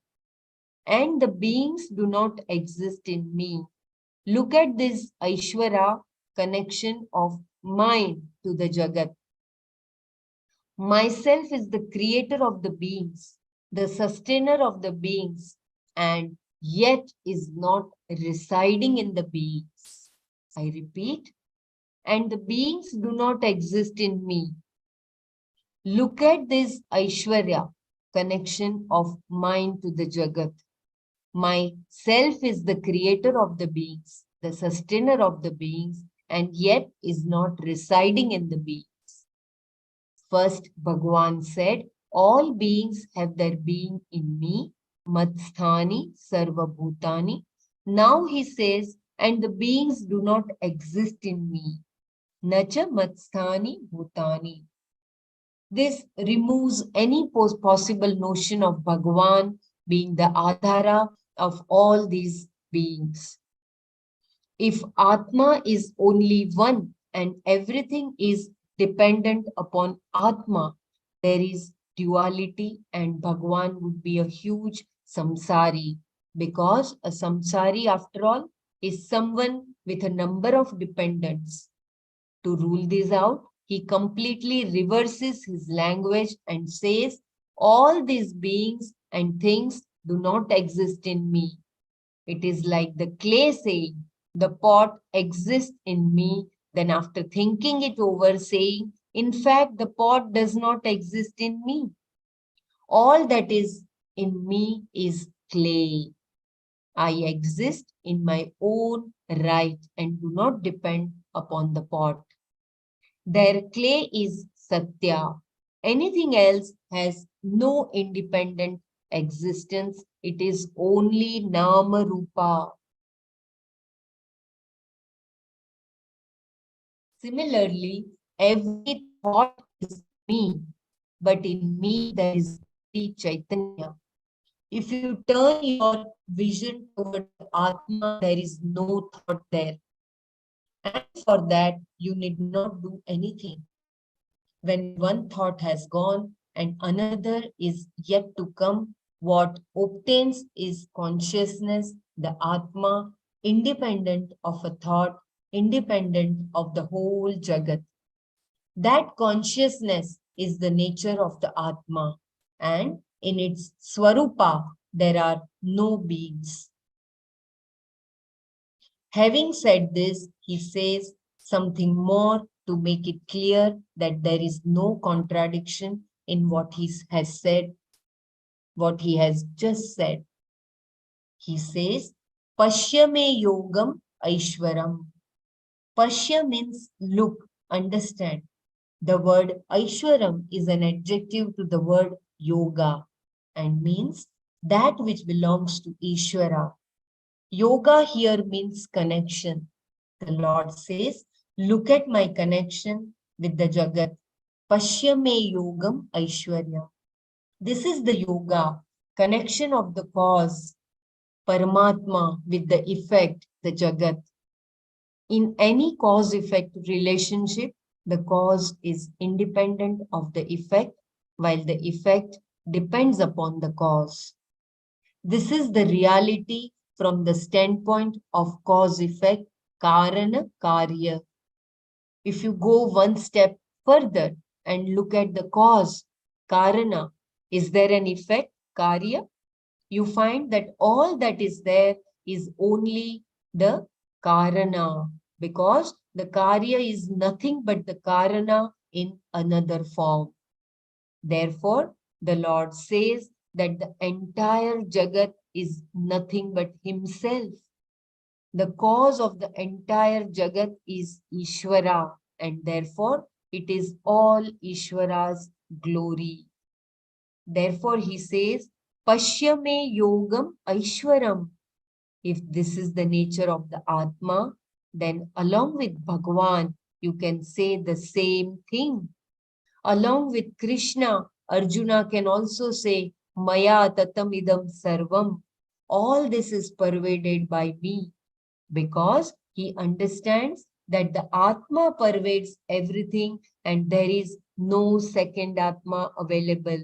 and the beings do not exist in me. Look at this Aishwara, connection of mind to the Jagat. Myself is the creator of the beings, the sustainer of the beings, and yet is not residing in the beings. I repeat, and the beings do not exist in me. Look at this Aishwarya, connection of mind to the Jagat. Myself is the creator of the beings, the sustainer of the beings, and yet is not residing in the beings. First, Bhagavan said, all beings have their being in me, Matsthani Sarvabhutani. Now he says, and the beings do not exist in me, Nacha Matsthani Bhutani. This removes any possible notion of Bhagavan being the Adhara of all these beings. If Atma is only one and everything is dependent upon Atma, there is duality and Bhagavan would be a huge samsari, because a samsari, after all, is someone with a number of dependents. To rule this out, he completely reverses his language and says, all these beings and things do not exist in me. It is like the clay saying, the pot exists in me, then after thinking it over saying, in fact, the pot does not exist in me. All that is in me is clay. I exist in my own right and do not depend upon the pot. Their clay is Satya. Anything else has no independent existence. It is only Nama Rupa. Similarly, every thought is me, but in me there is only Chaitanya. If you turn your vision toward Atma, there is no thought there. And for that, you need not do anything. When one thought has gone and another is yet to come, what obtains is consciousness, the Atma, independent of a thought, independent of the whole Jagat. That consciousness is the nature of the Atma, and in its Swarupa, there are no beings. Having said this, he says something more to make it clear that there is no contradiction in what he has said, what he has just said. He says, Pashya me yogam aishwaram. Pashya means look, understand. The word Aishwaram is an adjective to the word yoga and means that which belongs to Ishvara. Yoga here means connection. The Lord says, look at my connection with the Jagat. Pashya me yogam Aishwarya. This is the yoga, connection of the cause, Paramatma, with the effect, the Jagat. In any cause-effect relationship, The cause is independent of the effect, while the effect depends upon the cause. This is the reality from the standpoint of cause-effect, karana karya. If you go one step further and look at the cause, karana, is there an effect, karya? You find that all that is there is only the karana, because the karya is nothing but the karana in another form. Therefore, the Lord says that the entire Jagat is nothing but Himself. The cause of the entire Jagat is Ishvara, and therefore it is all Ishvara's glory. Therefore, He says, Pashyame Yogam Aishwaram. If this is the nature of the Atma, then along with Bhagavan, you can say the same thing. Along with Krishna, Arjuna can also say, Maya tatam idam sarvam. All this is pervaded by me, because he understands that the Atma pervades everything and there is no second Atma available.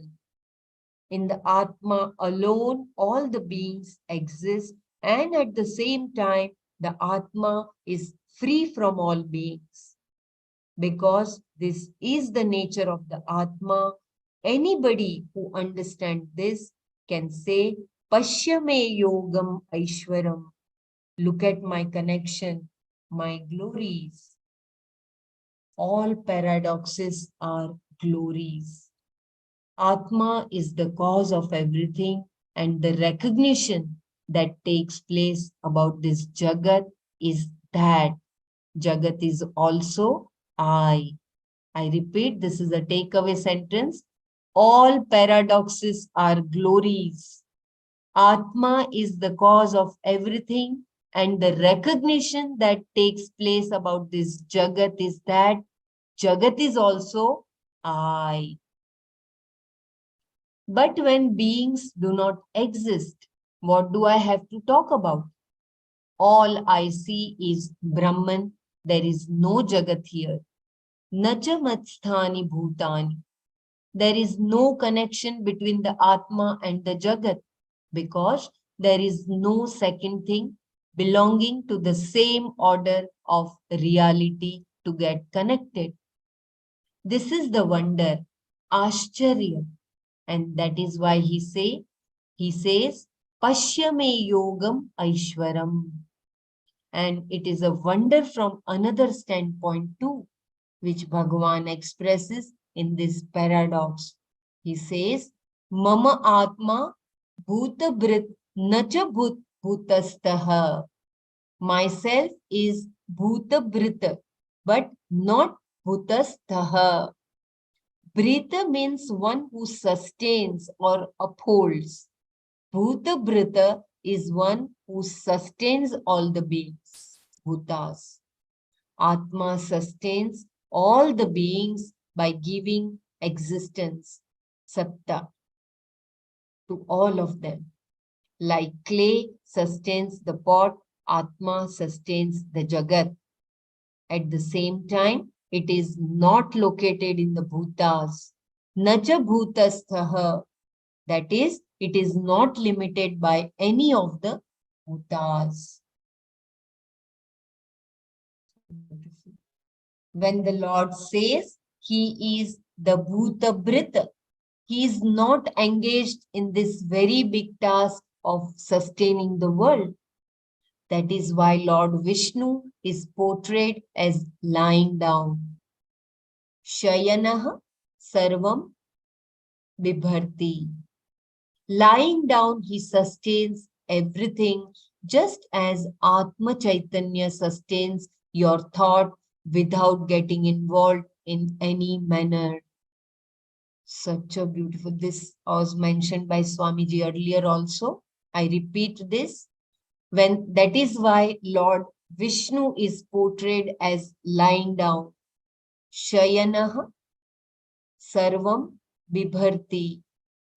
In the Atma alone, all the beings exist, and at the same time, the Atma is free from all beings. Because this is the nature of the Atma, anybody who understands this can say, Pashyame Yogam Aishwaram. Look at my connection, my glories. All paradoxes are glories. Atma is the cause of everything, and the recognition that takes place about this Jagat is that Jagat is also I. I repeat, this is a takeaway sentence. All paradoxes are glories. Atma is the cause of everything, and the recognition that takes place about this Jagat is that Jagat is also I. But when beings do not exist, what do I have to talk about? All I see is Brahman. There is no Jagat here. Nacha matsthani bhutani. There is no connection between the Atma and the Jagat, because there is no second thing belonging to the same order of reality to get connected. This is the wonder, Ashcharya, and that is why he says, Pashyame Yogam Aishwaram. And it is a wonder from another standpoint too, which Bhagavan expresses in this paradox. He says, Mama Atma Bhuta Brit Nacha Bhut Bhutastaha. Myself is Bhuta Brita, but not Bhutastaha. Brita means one who sustains or upholds. Bhuta Brita is one who sustains all the beings, Bhutas. Atma sustains all the beings by giving existence, Satta, to all of them. Like clay sustains the pot, Atma sustains the Jagat. At the same time, it is not located in the Bhutas. Nacha Bhutasthaha, that is, it is not limited by any of the Bhutas. When the Lord says he is the Bhuta Brita, he is not engaged in this very big task of sustaining the world. That is why Lord Vishnu is portrayed as lying down. Shayanaha Sarvam Bibharti. Lying down, he sustains everything, just as Atma Chaitanya sustains your thought without getting involved in any manner. Such a beautiful, this was mentioned by Swamiji earlier also. I repeat this. That is why Lord Vishnu is portrayed as lying down. Shayanaha Sarvam Bibharti.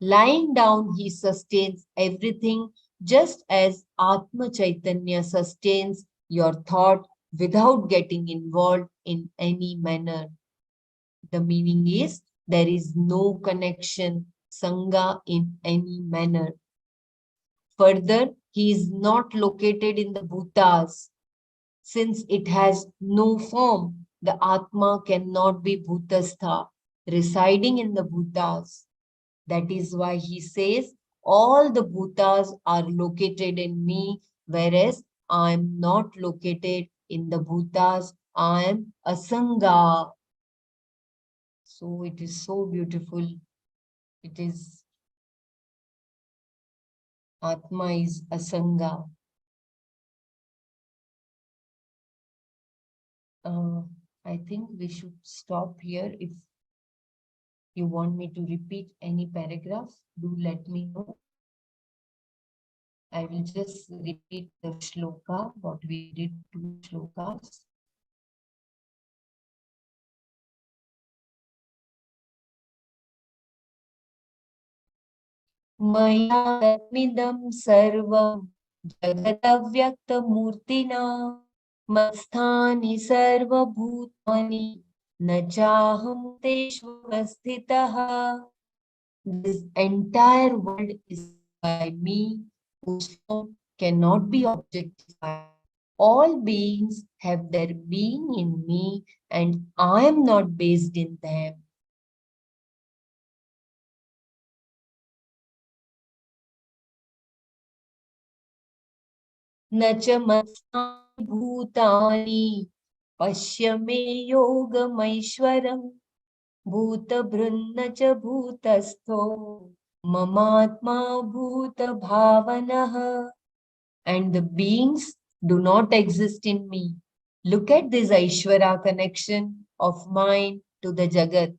Lying down, he sustains everything, just as Atma Chaitanya sustains your thought without getting involved in any manner. The meaning is there is no connection, Sangha, in any manner. Further, he is not located in the bhutas. Since it has no form, the Atma cannot be bhutastha, residing in the bhutas. That is why he says, all the bhutas are located in me, whereas I am not located in the bhutas. I am asanga. So it is so beautiful. It is Atma is asanga. I think we should stop here. If you want me to repeat any paragraph, do let me know. I will just repeat the shloka, what we did, 2 shlokas. Maya tatmidam sarvam jagatavyaktamurtina masthani sarvabhutani na chaham teshvastitaha. This entire world is by me, whose form cannot be objectified. All beings have their being in me, and I am not based in them. न च मत्स्थानि भूतानि पश्य मे योगमैश्वरम् भूतभृन्न च भूतस्थो ममात्मा भूतभावनः. And the beings do not exist in me. Look at this Aishwara connection of mine to the Jagat.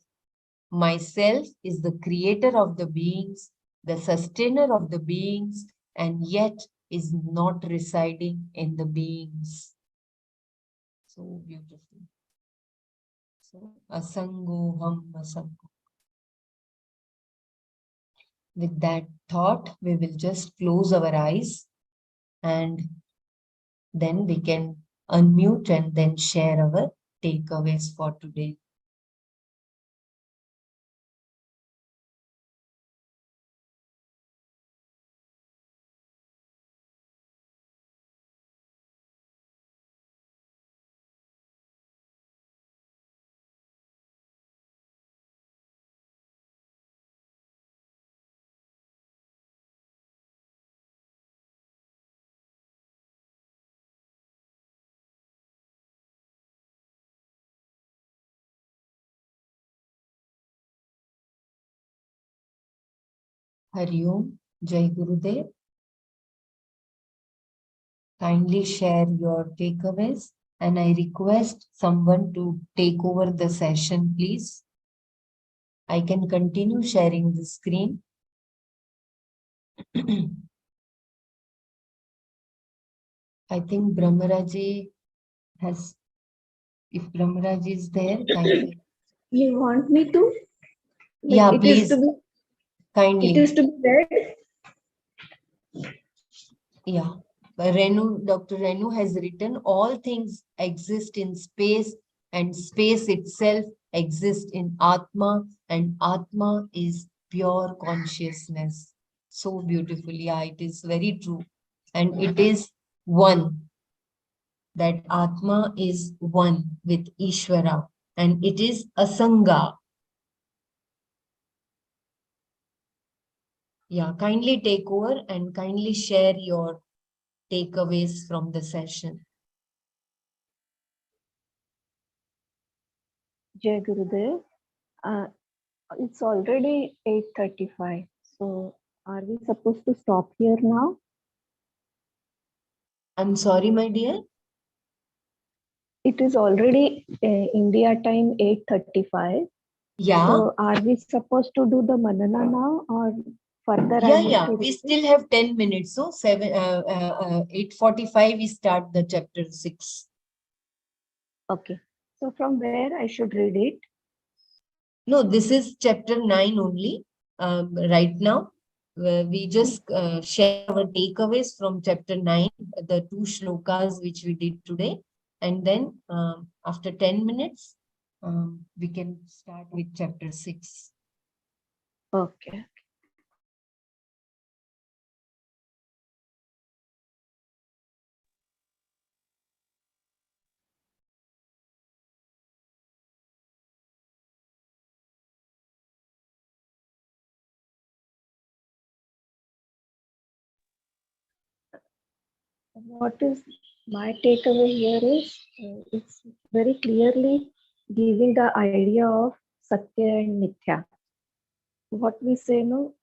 Myself is the creator of the beings, the sustainer of the beings, and yet is not residing in the beings. So beautiful. So, asangoham asango. With that thought, we will just close our eyes and then we can unmute and then share our takeaways for today. Hari Om, Jai Gurudev. Kindly share your takeaways and I request someone to take over the session, please. I can continue sharing the screen. I think Brahmaraji has, if Brahmaraji is there, kindly. You want me to? Yeah, it please, is to be, kindly. It is to be read. Yeah, Renu, Dr. Renu has written, all things exist in space and space itself exists in Atma and Atma is pure consciousness. So beautiful. Yeah, it is very true. And it is one. That Atma is one with Ishvara and it is Asanga. Yeah, kindly take over and kindly share your takeaways from the session. Jai Gurudev. It's already 8:35. So are we supposed to stop here now? I'm sorry, my dear. It is already India time 8:35. Yeah. So are we supposed to do the Manana now or further? Yeah. We still have 10 minutes. So 8:45 we start the chapter 6. Okay. So from where I should read it? No, this is chapter 9 only. Right now, we just share our takeaways from chapter 9, the 2 shlokas which we did today. And then after 10 minutes, We can start with chapter 6. Okay. What is my takeaway here is it's very clearly giving the idea of Satya and Mithya. What we say, no,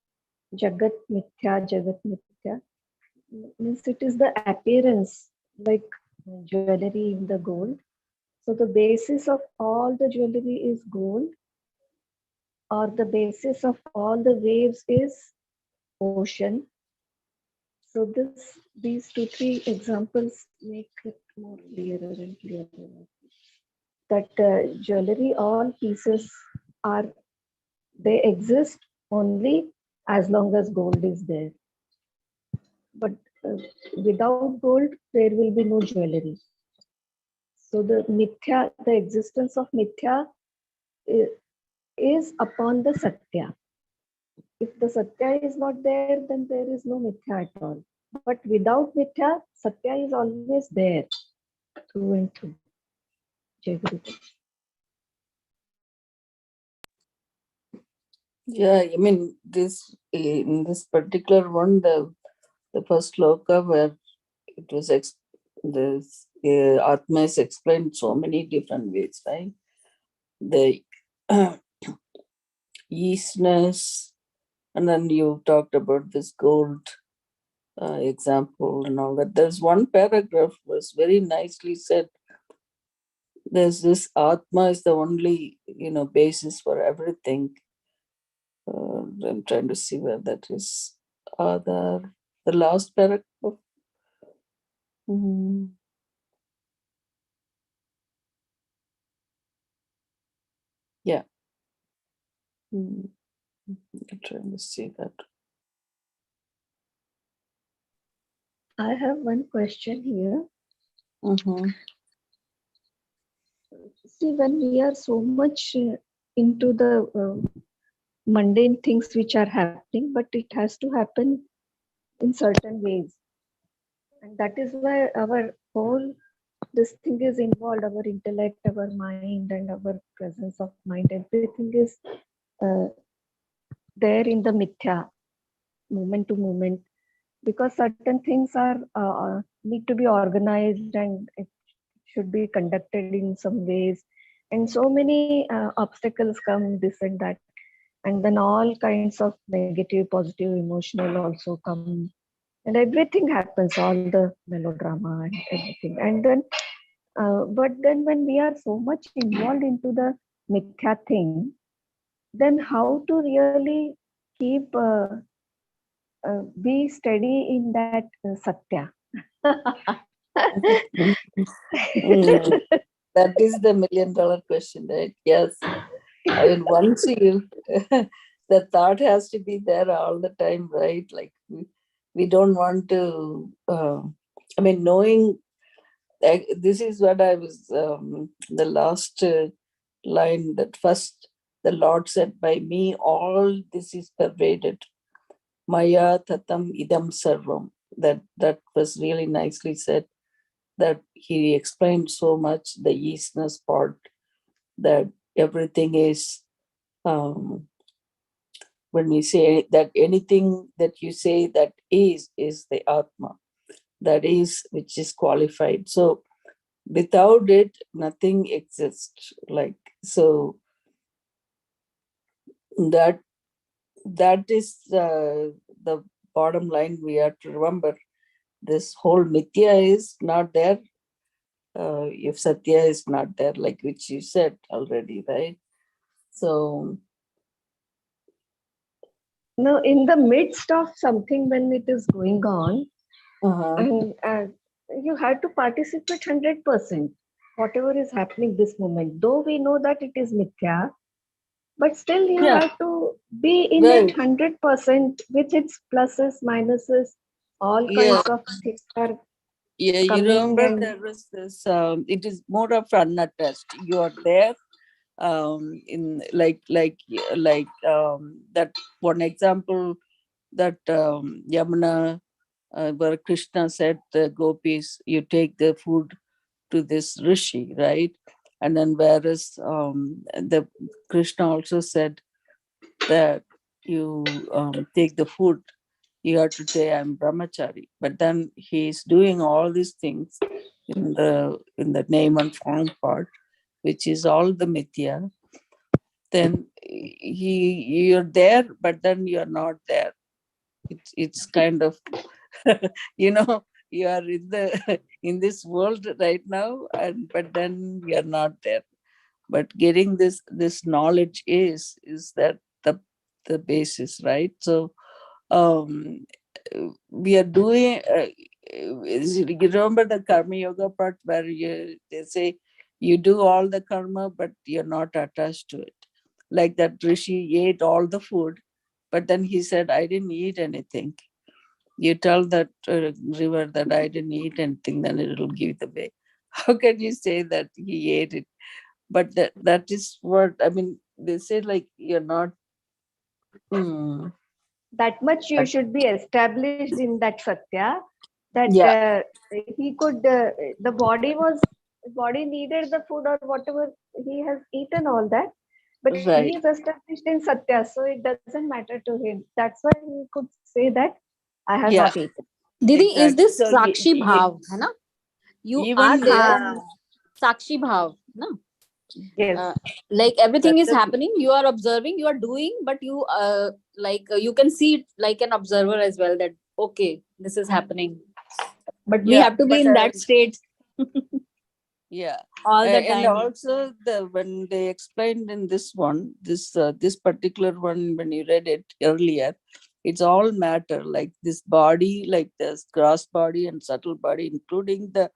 Jagat Mithya, means it is the appearance, like jewelry in the gold. So the basis of all the jewelry is gold, or the basis of all the waves is ocean. So these two, three examples make it more clearer and clearer. That jewelry, all pieces are, they exist only as long as gold is there. But without gold, there will be no jewelry. So the mithya, the existence of mithya is upon the satya. If the satya is not there, then there is no mithya at all. But without mithya, satya is always there through and through. Jai Guru. Yeah, I mean, this in this particular one, the first sloka where it was this Atma is explained so many different ways, right? The easiness, and then you talked about this gold example and all that. There's one paragraph was very nicely said. There's this Atma is the only basis for everything. I'm trying to see where that is. The last paragraph. Mm, yeah. Mm, I'm trying to see that. I have one question here. Mm-hmm. See, when we are so much into the mundane things which are happening, but it has to happen in certain ways. And that is why our whole this thing is involved, our intellect, our mind, and our presence of mind, everything is uh, there in the mithya, moment to moment, because certain things are need to be organized and it should be conducted in some ways, and so many obstacles come, this and that, and then all kinds of negative, positive, emotional also come, and everything happens, all the melodrama and everything, and then but then when we are so much involved into the mithya thing, then how to really keep be steady in that satya. Mm, that is the $1,000,000 question, right? Yes. I mean, once you, the thought has to be there all the time, right? Like we don't want to, I mean, knowing, this is what I was, the last line that first the Lord said, by me, all this is pervaded. Maya tatam idam sarvam. That was really nicely said, that he explained so much the easiness part, that everything is, when we say that anything that you say that is the Atma, that is which is qualified. So without it, nothing exists. Like, so that is the bottom line we have to remember. This whole mithya is not there if satya is not there, like which you said already, right? So Now, in the midst of something, when it is going on, uh-huh. and you have to participate 100%, whatever is happening this moment, though we know that it is mithya, but still you Yeah, have to be in it right. 100% with its pluses, minuses, all Yeah, kinds of things are yeah, you coming, remember and there was this, it is more of unattached. You are there, in that one example that Yamuna, where Krishna said the gopis, you take the food to this rishi, right? And then whereas the Krishna also said that you take the food, you have to say I'm brahmachari. But then he's doing all these things in the name and form part, which is all the mithya. Then you're there, but then you're not there. It's kind of you know, you are in the in this world right now, and but then you're not there. But getting this knowledge is that the basis, right? So um we are doing you remember the karma yoga part where they say you do all the karma but you're not attached to it. Like that rishi ate all the food, but then he said, I didn't eat anything. You tell that river that I didn't eat anything, then it will give it away. How can you say that he ate it? But that is what I mean. They say like you're not. Hmm, That much you should be established in that satya, that yeah, he could the body needed the food or whatever, he has eaten all that, but he right. is established in satya, so it doesn't matter to him. That's why he could say that I have not Yeah, eaten. Didi, is exactly. this So sakshi bhav, है ना? You are even there, then, Ah, sakshi bhav, na? yes. Like everything that is is happening, you are observing, you are doing, but you you can see it like an observer as well, that okay, this is happening. But we yeah. have to be But in that state yeah, all the and time. also the when they explained in this one, this particular one, when you read it earlier, it's all matter, like this body, like this gross body and subtle body, including the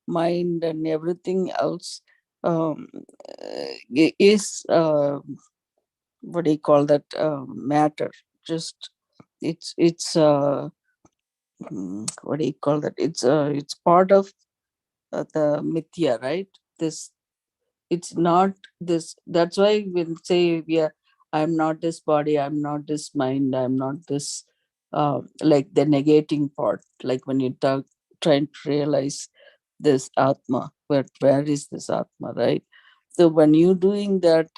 mind and everything else, um, is what do you call that, matter. Just it's what do you call that, it's part of the mithya, right? This, it's not this. That's why when say we are, I'm not this body, I'm not this mind, I'm not this, like the negating part, like when you talk, trying to realize this atma, where is this atma, right? So when you doing that,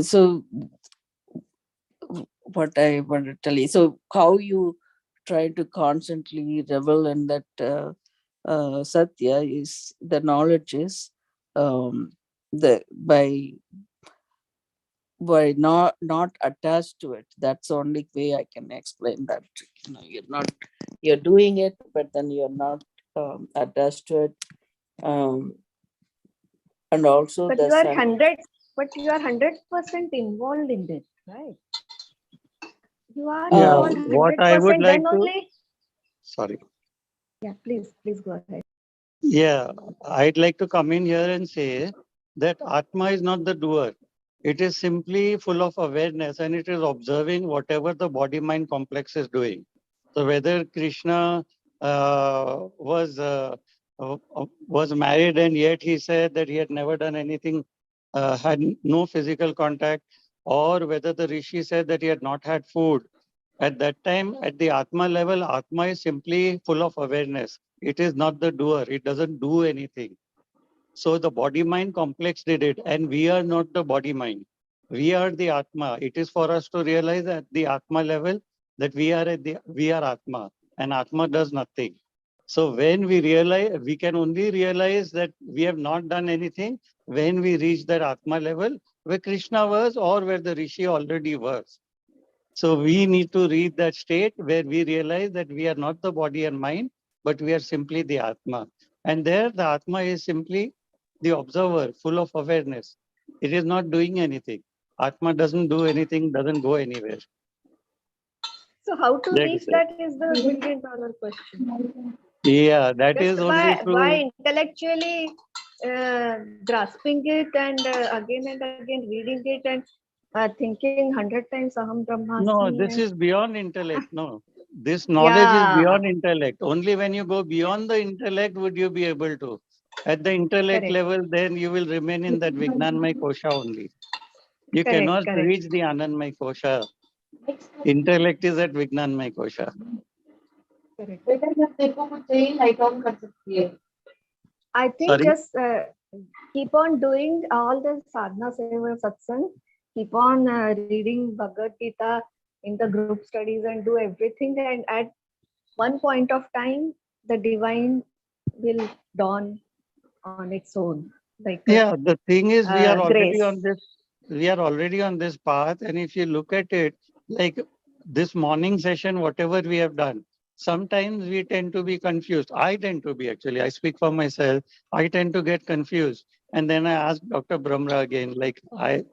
so what I want to tell you, so how you try to constantly revel in that satya is the knowledge is, um, the by not attached to it. That's the only way I can explain that. You know, you're doing it, but then you're not attached to it, um, and also But the you are sun. 100, but you are 100% involved in it, right? You are Yeah, involved um, what I would 100%, then like to, only. sorry. Yeah, please go ahead. Yeah, I'd like to come in here and say that Atma is not the doer. It is simply full of awareness and it is observing whatever the body mind complex is doing. So whether Krishna was married and yet he said that he had never done anything, had no physical contact, or whether the rishi said that he had not had food. At that time, at the Atma level, Atma is simply full of awareness. It is not the doer. It doesn't do anything. So the body mind complex did it, and we are not the body mind. We are the Atma. It is for us to realize at the Atma level that we are Atma, and Atma does nothing. So when we realize, we can only realize that we have not done anything when we reach that Atma level where Krishna was or where the Rishi already was. So we need to reach that state where we realize that we are not the body and mind, but we are simply the Atma. And there the Atma is simply the observer, full of awareness. It is not doing anything. Atma doesn't do anything, doesn't go anywhere. So how to That reach is it. that is the $1 million question. Yeah, that Just is only through. by intellectually grasping it and again and again reading it and thinking 100 times Aham No, Brahmasmi this and is beyond intellect. No, this knowledge is yeah, beyond intellect. Only when you go beyond the intellect would you be able to. At the intellect Correct. level, then you will remain in that Vijnanmay Kosha only. You Correct. cannot Correct. reach the Anandmay Kosha. Intellect is at Vijnanmay Kosha. Correct. Correct. I think Sorry? just keep on doing all the sadhana seva satsang, keep on reading Bhagavad Gita in the group studies and do everything. And at one point of time, the divine will dawn on its own, like Yeah, the thing is, grace. We are already on this path. And if you look at it, like this morning session, whatever we have done, sometimes we tend to be confused. I tend to be actually, I speak for myself. I tend to get confused. And then I ask Dr. Brahmra again,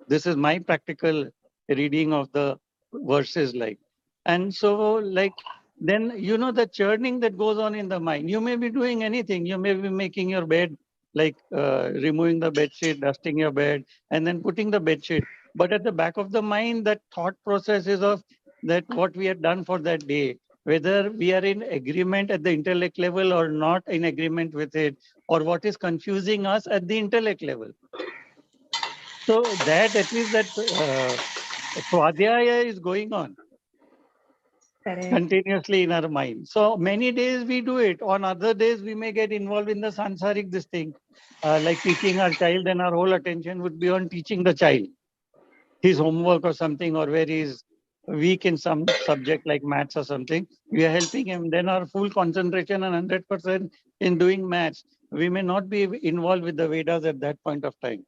this is my practical reading of the verses, like. And so, like, then, the churning that goes on in the mind, you may be doing anything. You may be making your bed, like removing the bed sheet, dusting your bed, and then putting the bed sheet. But at the back of the mind, that thought process is of that what we have done for that day, whether we are in agreement at the intellect level or not in agreement with it, or what is confusing us at the intellect level. So that at least that swadhyaya is going on Correct. continuously in our mind. So many days we do it. On other days, we may get involved in the sansarik this thing, like teaching our child, then our whole attention would be on teaching the child his homework or something, or where he's weak in some subject like maths or something. We are helping him. Then our full concentration and 100% in doing maths. We may not be involved with the Vedas at that point of time.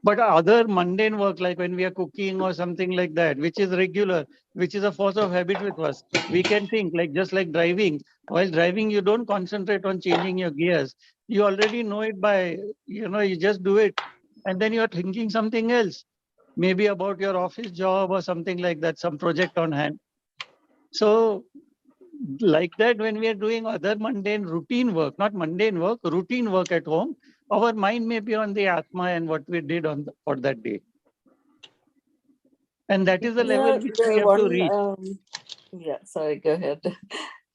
But other mundane work, like when we are cooking or something like that, which is regular, which is a force of habit with us, we can think like just like driving. While driving, you don't concentrate on changing your gears. You already know it by, you just do it. And then you are thinking something else, maybe about your office job or something like that, some project on hand. So like that, when we are doing other mundane routine work, not mundane work, routine work at home, our mind may be on the Atma and what we did for that day. And that is the level Yeah, which we the have to one, reach. yeah, sorry, go ahead.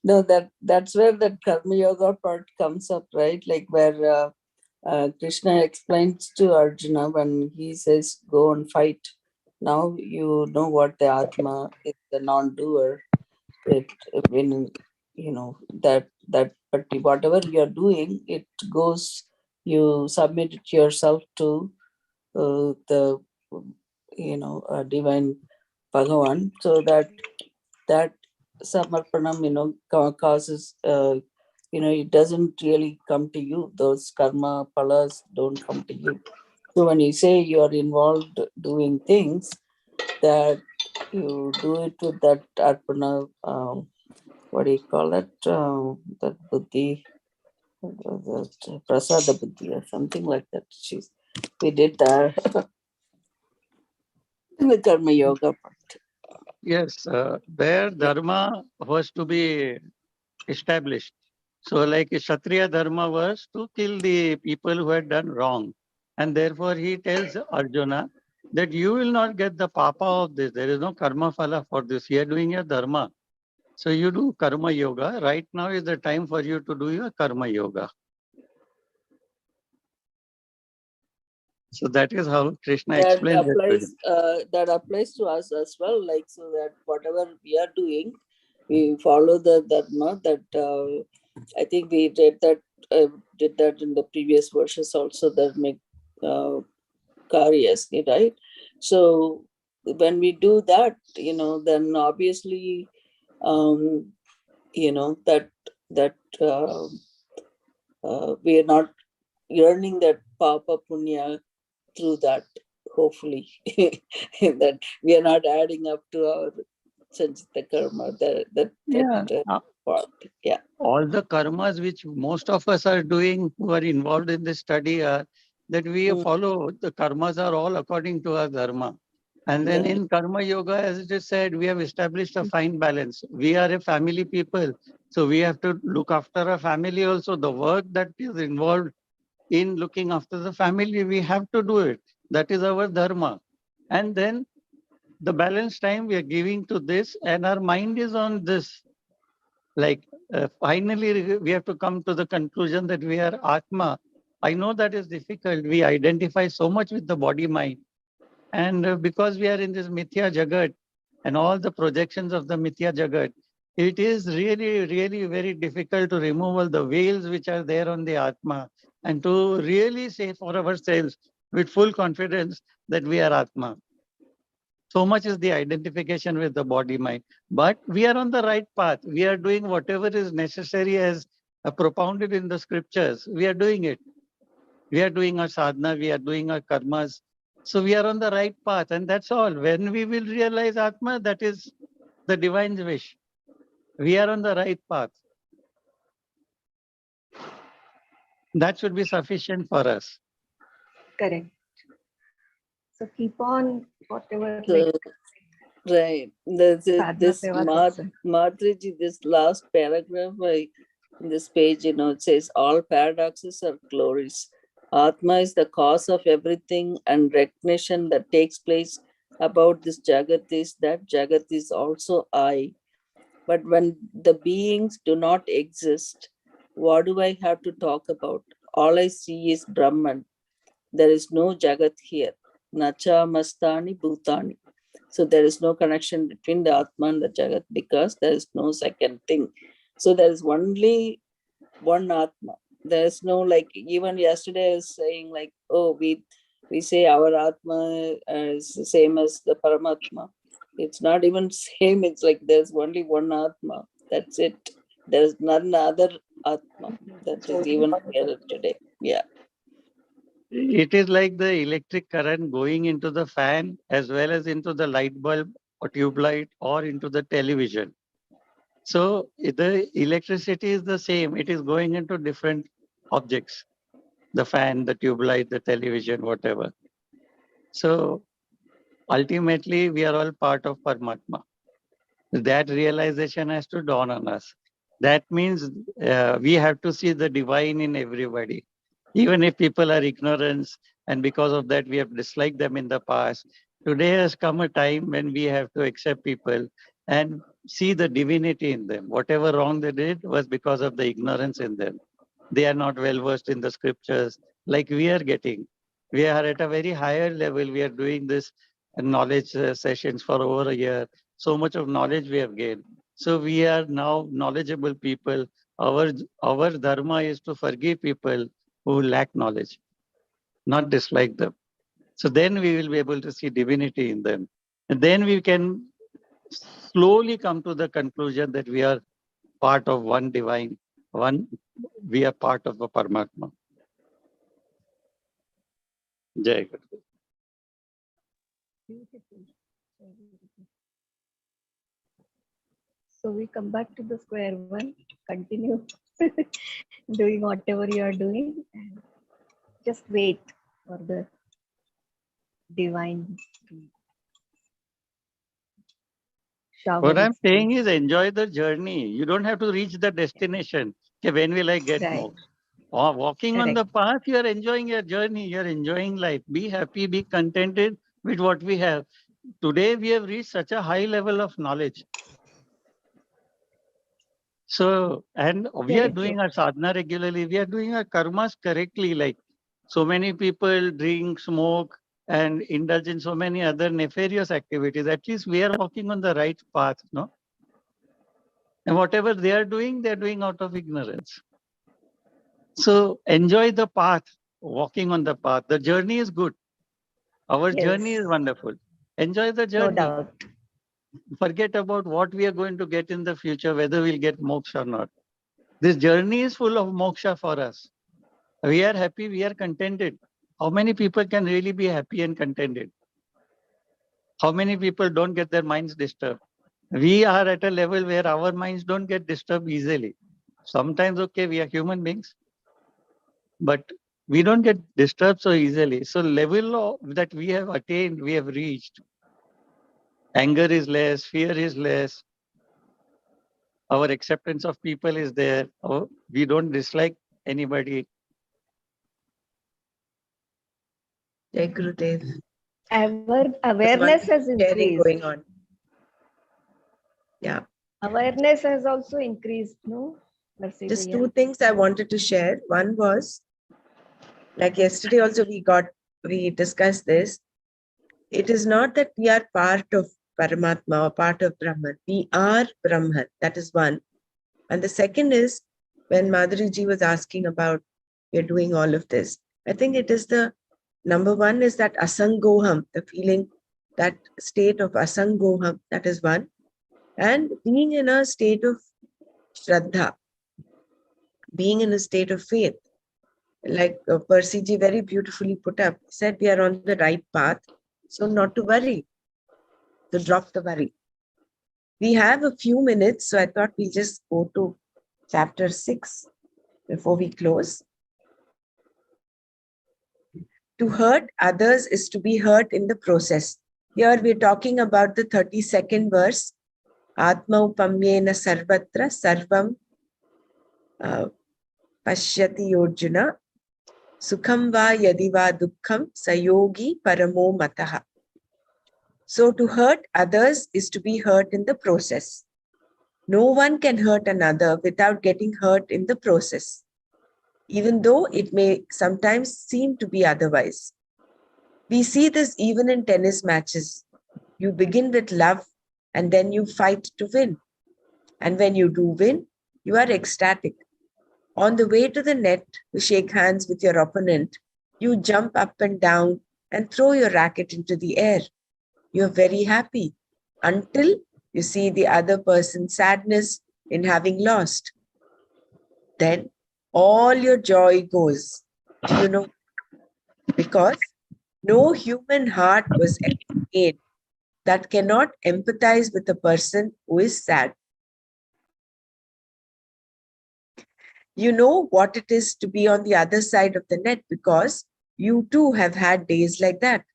No, that's where that karma yoga part comes up, right? Like where Krishna explains to Arjuna when he says, go and fight. Now you know what the Atma is, the non-doer. It when but whatever you're doing, it goes, you submit it yourself to the divine Bhagavan, so that samarpanam, causes, it doesn't really come to you. Those karma palas don't come to you. So when you say you are involved doing things, that you do it with that arpana, what do you call that? That buddhi, that prasada buddhi or something like that. We did that in the karma yoga part. Yes, there Yeah. dharma was to be established. So like Kshatriya dharma was to kill the people who had done wrong. And therefore he tells Arjuna that you will not get the papa of this. There is no karma phala for this. You are doing your dharma. So you do karma yoga. Right now is the time for you to do your karma yoga. So that is how Krishna that explains it to applies him. that applies to us as well, like, so that whatever we are doing, we follow the dharma that I think we did that in the previous verses also, that make karyas, right? So when we do that, then obviously, um that we are not earning that papa punya through that, hopefully. That we are not adding up to our sanchita karma, that Yeah. part. Yeah. All the karmas which most of us are doing who are involved in this study are that we Mm, follow the karmas are all according to our dharma. And then yeah. in karma yoga, as it is said, we have established a fine balance. We are a family people. So we have to look after our family also. The work that is involved in looking after the family, we have to do it. That is our dharma. And then the balance time we are giving to this, and our mind is on this. Like finally, we have to come to the conclusion that we are Atma. I know that is difficult. We identify so much with the body mind. And because we are in this Mithya Jagat and all the projections of the Mithya Jagat, it is really, really very difficult to remove all the veils which are there on the Atma and to really say for ourselves with full confidence that we are Atma. So much is the identification with the body mind. But we are on the right path. We are doing whatever is necessary as propounded in the scriptures. We are doing it. We are doing our sadhana, we are doing our karmas. So we are on the right path, and that's all. When we will realize Atma, that is the divine's wish. We are on the right path. That should be sufficient for us. Correct. So keep on whatever So, right. sadhana This seva satsang. Madhuriji, this last paragraph in this page, it says all paradoxes are glories. Atma is the cause of everything, and recognition that takes place about this Jagat is that Jagat is also I. But when the beings do not exist, what do I have to talk about? All I see is Brahman. There is no Jagat here. Nacha Mastani Bhutani. So there is no connection between the Atma and the Jagat because there is no second thing. So there is only one Atma. There is no, like, even yesterday I was saying, like, oh, we say our Atma is the same as the Paramatma. It's not even same. It's like there's only one Atma. That's it. There's none other Atma that is even here today. Yeah. It is like the electric current going into the fan as well as into the light bulb or tube light or into the television. So the electricity is the same. It is going into different objects, the fan, the tube light, the television, whatever. So ultimately, we are all part of Paramatma. That realization has to dawn on us. That means we have to see the divine in everybody. Even if people are ignorant and because of that we have disliked them in the past, today has come a time when we have to accept people and see the divinity in them. Whatever wrong they did was because of the ignorance in them. They are not well versed in the scriptures like we are getting. We are at a very higher level. We are doing this knowledge sessions for over a year. So much of knowledge we have gained. So we are now knowledgeable people. Our dharma is to forgive people who lack knowledge, not dislike them. So then we will be able to see divinity in them. And then we can slowly come to the conclusion that we are part of one divine, we are part of a Paramatma. Jai Guru. Beautiful. So we come back to the square one, continue doing whatever you are doing, and just wait for the divine shower What I'm its saying grace. is enjoy the journey. You don't have to reach the destination. Okay, when will I get Right, moksha? Or walking on correct. the path, you are enjoying your journey. You are enjoying life. Be happy, be contented with what we have. Today, we have reached such a high level of knowledge. So, and we are Very true. doing our sadhana regularly. We are doing our karmas correctly. Like so many people drink, smoke, and indulge in so many other nefarious activities. At least we are walking on the right path, no? And whatever they are doing out of ignorance. So enjoy the path, walking on the path. The journey is good. Our journey Yes, is wonderful. Enjoy the no journey. doubt. Forget about what we are going to get in the future, whether we'll get moksha or not. This journey is full of moksha for us. We are happy, we are contented. How many people can really be happy and contented? How many people don't get their minds disturbed? We are at a level where our minds don't get disturbed easily. Sometimes, okay, we are human beings, but we don't get disturbed so easily. So that we have attained, we have reached. Anger is less, fear is less. Our acceptance of people is there. We don't dislike anybody. Jai Gurudev. There's Awareness wonderful has sharing increased. going on. Yeah. Awareness has also increased, no? Just Narsi two things I wanted to share. One was Like yesterday also we discussed this. It is not that we are part of Paramatma or part of Brahman. We are Brahman. That is one. And the second is when Madhuriji was asking about we're doing all of this. I think it is the number one is that asangoham, the feeling, that state of asangoham, that is one. And being in a state of Shraddha, being in a state of faith. Like Percy ji very beautifully put up, said we are on the right path, so not to worry, to drop the worry. We have a few minutes, so I thought we just go to chapter 6 before we close. To hurt others is to be hurt in the process. Here we're talking about the 32nd verse. Atma upamyena sarvatra sarvam pashyati yojuna sukham va yadi va dukkham sayogi paramo mataha. So to hurt others is to be hurt in the process. No one can hurt another without getting hurt in the process, even though it may sometimes seem to be otherwise. We see this even in tennis matches. You begin with love and then you fight to win. And when you do win, you are ecstatic. On the way to the net to shake hands with your opponent, you jump up and down and throw your racket into the air. You're very happy until you see the other person's sadness in having lost. Then all your joy goes. Do you know? Because no human heart was ever made that cannot empathize with a person who is sad. You know what it is to be on the other side of the net because you too have had days like that.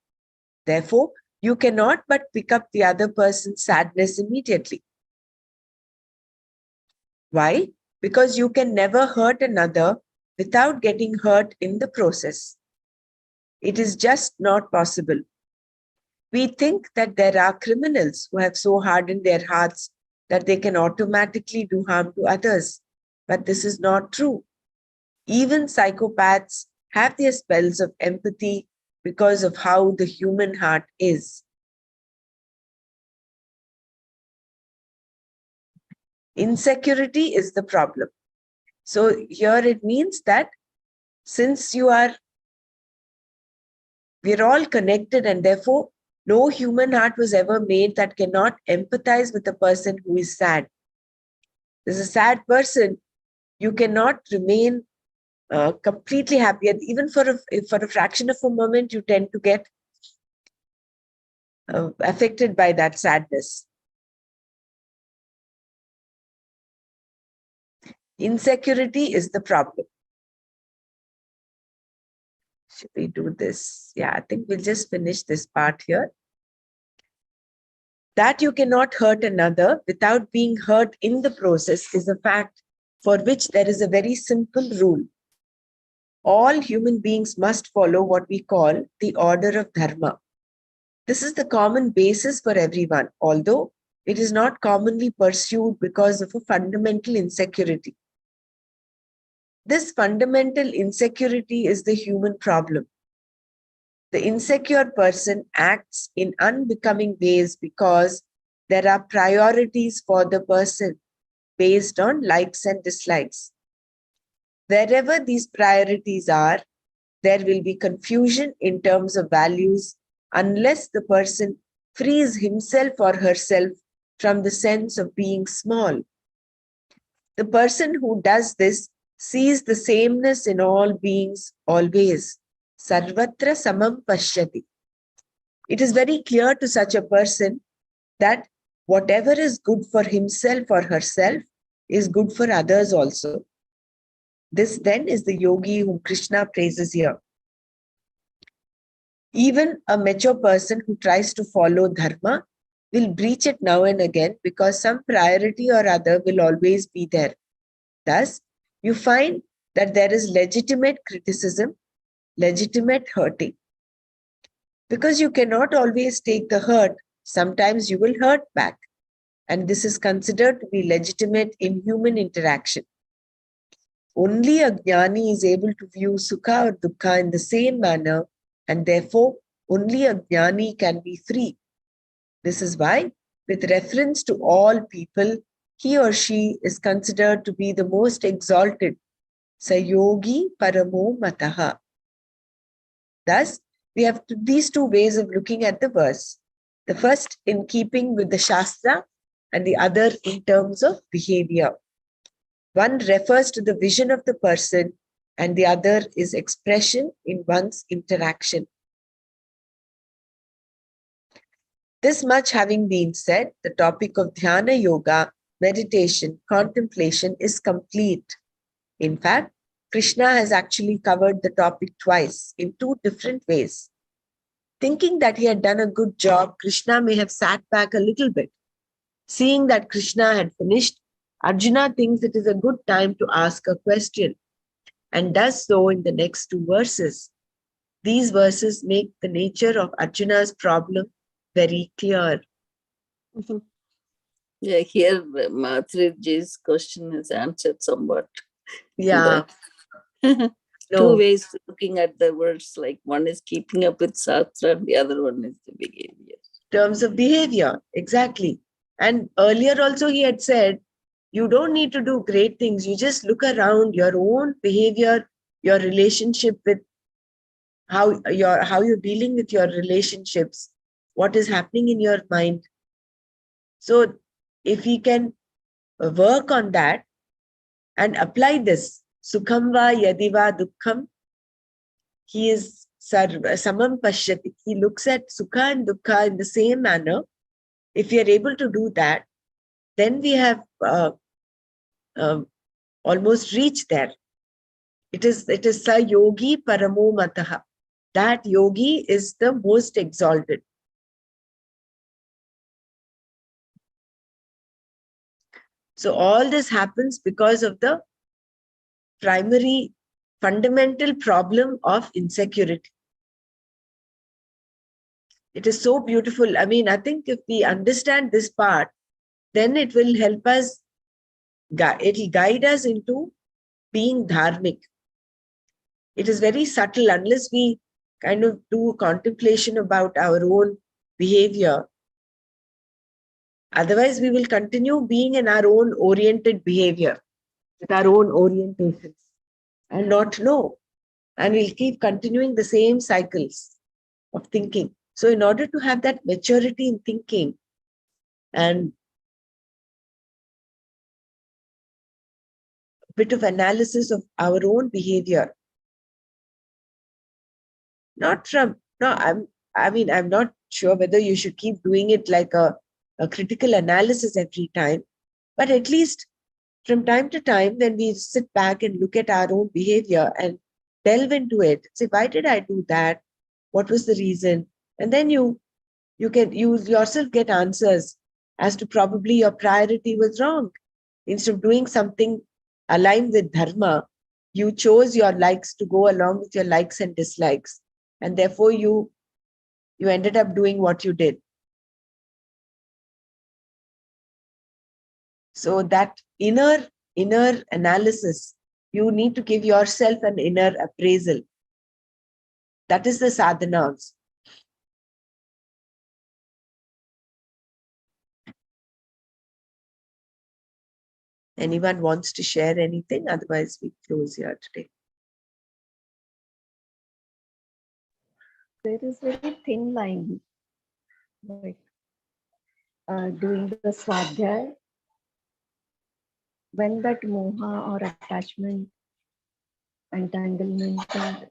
Therefore, you cannot but pick up the other person's sadness immediately. Why? Because you can never hurt another without getting hurt in the process. It is just not possible. We think that there are criminals who have so hardened their hearts that they can automatically do harm to others. But this is not true. Even psychopaths have their spells of empathy because of how the human heart is. Insecurity is the problem. So here it means that since we're all connected and therefore no human heart was ever made that cannot empathize with a person who is sad. There's a sad person, you cannot remain completely happy. And even for a fraction of a moment, you tend to get affected by that sadness. Insecurity is the problem. Should we do this? Yeah, I think we'll just finish this part here. That you cannot hurt another without being hurt in the process is a fact for which there is a very simple rule. All human beings must follow what we call the order of dharma. This is the common basis for everyone, although it is not commonly pursued because of a fundamental insecurity. This fundamental insecurity is the human problem. The insecure person acts in unbecoming ways because there are priorities for the person based on likes and dislikes. Wherever these priorities are, there will be confusion in terms of values unless the person frees himself or herself from the sense of being small. The person who does this sees the sameness in all beings always. Sarvatra samam pashyati. It is very clear to such a person that whatever is good for himself or herself is good for others also. This then is the yogi whom Krishna praises here. Even a mature person who tries to follow dharma will breach it now and again because some priority or other will always be there. Thus, you find that there is legitimate criticism, legitimate hurting. Because you cannot always take the hurt, sometimes you will hurt back. And this is considered to be legitimate in human interaction. Only a jnani is able to view sukha or dukkha in the same manner, and therefore only a jnani can be free. This is why, with reference to all people, he or she is considered to be the most exalted. Sayogi paramo mataha. Thus, we have these two ways of looking at the verse. The first in keeping with the Shastra, and the other in terms of behavior. One refers to the vision of the person, and the other is expression in one's interaction. This much having been said, the topic of dhyana yoga, meditation, contemplation is complete. In fact, Krishna has actually covered the topic twice in two different ways. Thinking that he had done a good job, Krishna may have sat back a little bit. Seeing that Krishna had finished, Arjuna thinks it is a good time to ask a question, and does so in the next two verses. These verses make the nature of Arjuna's problem very clear. Yeah, here Matriji's question is answered somewhat. Yeah. Two No. ways looking at the words, like one is keeping up with Shastra, and the other one is the behavior. Terms of behavior, exactly. And earlier also he had said, you don't need to do great things. You just look around your own behavior, your relationship with how you're dealing with your relationships, what is happening in your mind. So if we can work on that and apply this, sukham va yadiva dukkham, he is samam pashyati. He looks at sukha and dukkha in the same manner. If we are able to do that, then we have almost reached there. It is sa yogi paramo mataha. That yogi is the most exalted. So all this happens because of the primary fundamental problem of insecurity. It is so beautiful. I mean, I think if we understand this part, then it will help us, it will guide us into being dharmic. It is very subtle. Unless we kind of do contemplation about our own behavior, otherwise we will continue being in our own oriented behavior, with our own orientations, and not know. And we'll keep continuing the same cycles of thinking. So in order to have that maturity in thinking and a bit of analysis of our own behavior, I'm not sure whether you should keep doing it like a critical analysis every time, but at least from time to time, when we sit back and look at our own behavior and delve into it, say, why did I do that? What was the reason? And then you yourself get answers as to probably your priority was wrong. Instead of doing something aligned with dharma, you chose your likes to go along with your likes and dislikes. And therefore you ended up doing what you did. So that inner analysis, you need to give yourself an inner appraisal. That is the sadhana. Anyone wants to share anything? Otherwise, we close here today. There is very thin line, like doing the swadhyay, when that moha or attachment, entanglement,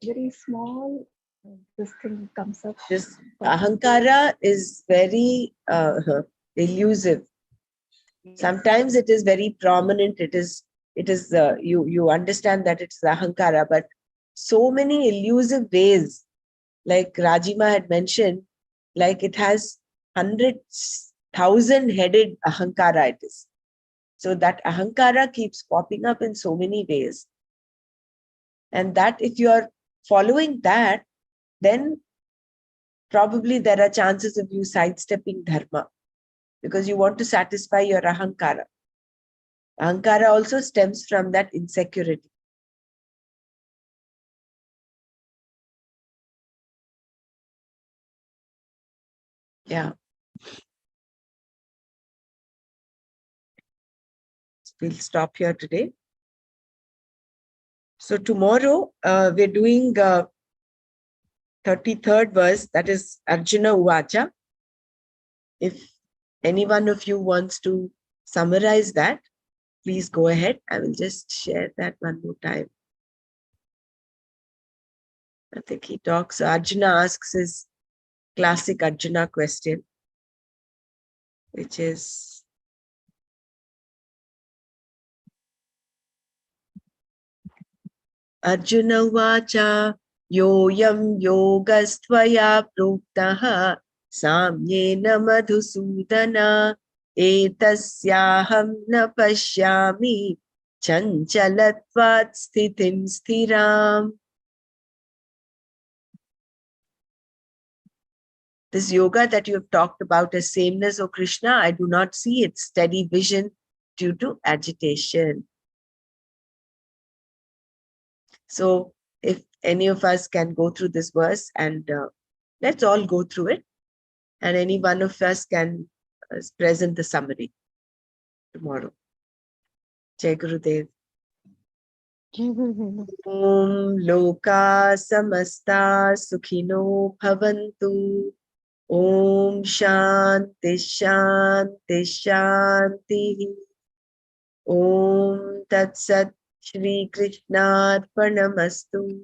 very small, this thing comes up. This ahankara is very elusive. Sometimes it is very prominent. It is you understand that it's ahankara, but so many elusive ways, like Rajima had mentioned, like it has 100,000 headed ahankara it is. So that ahankara keeps popping up in so many ways. And that if you're following that, then probably there are chances of you sidestepping dharma, because you want to satisfy your ahankara. Ahankara also stems from that insecurity. Yeah. We'll stop here today. So tomorrow we're doing 33rd verse, that is Arjuna Uvacha. If any one of you wants to summarize that, please go ahead. I will just share that one more time. I think he talks, Arjuna asks his classic Arjuna question, which is, Arjuna Uvacha Yoyam Yogastvaya Proktaha Samyena Madhusudana Etasyaham na pashyami Chanchalatvat Sthitim Sthiram. This yoga that you have talked about as sameness, O Krishna, I do not see its steady vision due to agitation. So if any of us can go through this verse, and let's all go through it, and any one of us can present the summary tomorrow. Jai Gurudev. Om Loka Samasta Sukhino Bhavantu. Om Shanti Shanti Shanti. Om Tat Sat Shri Krishnarpanamastu.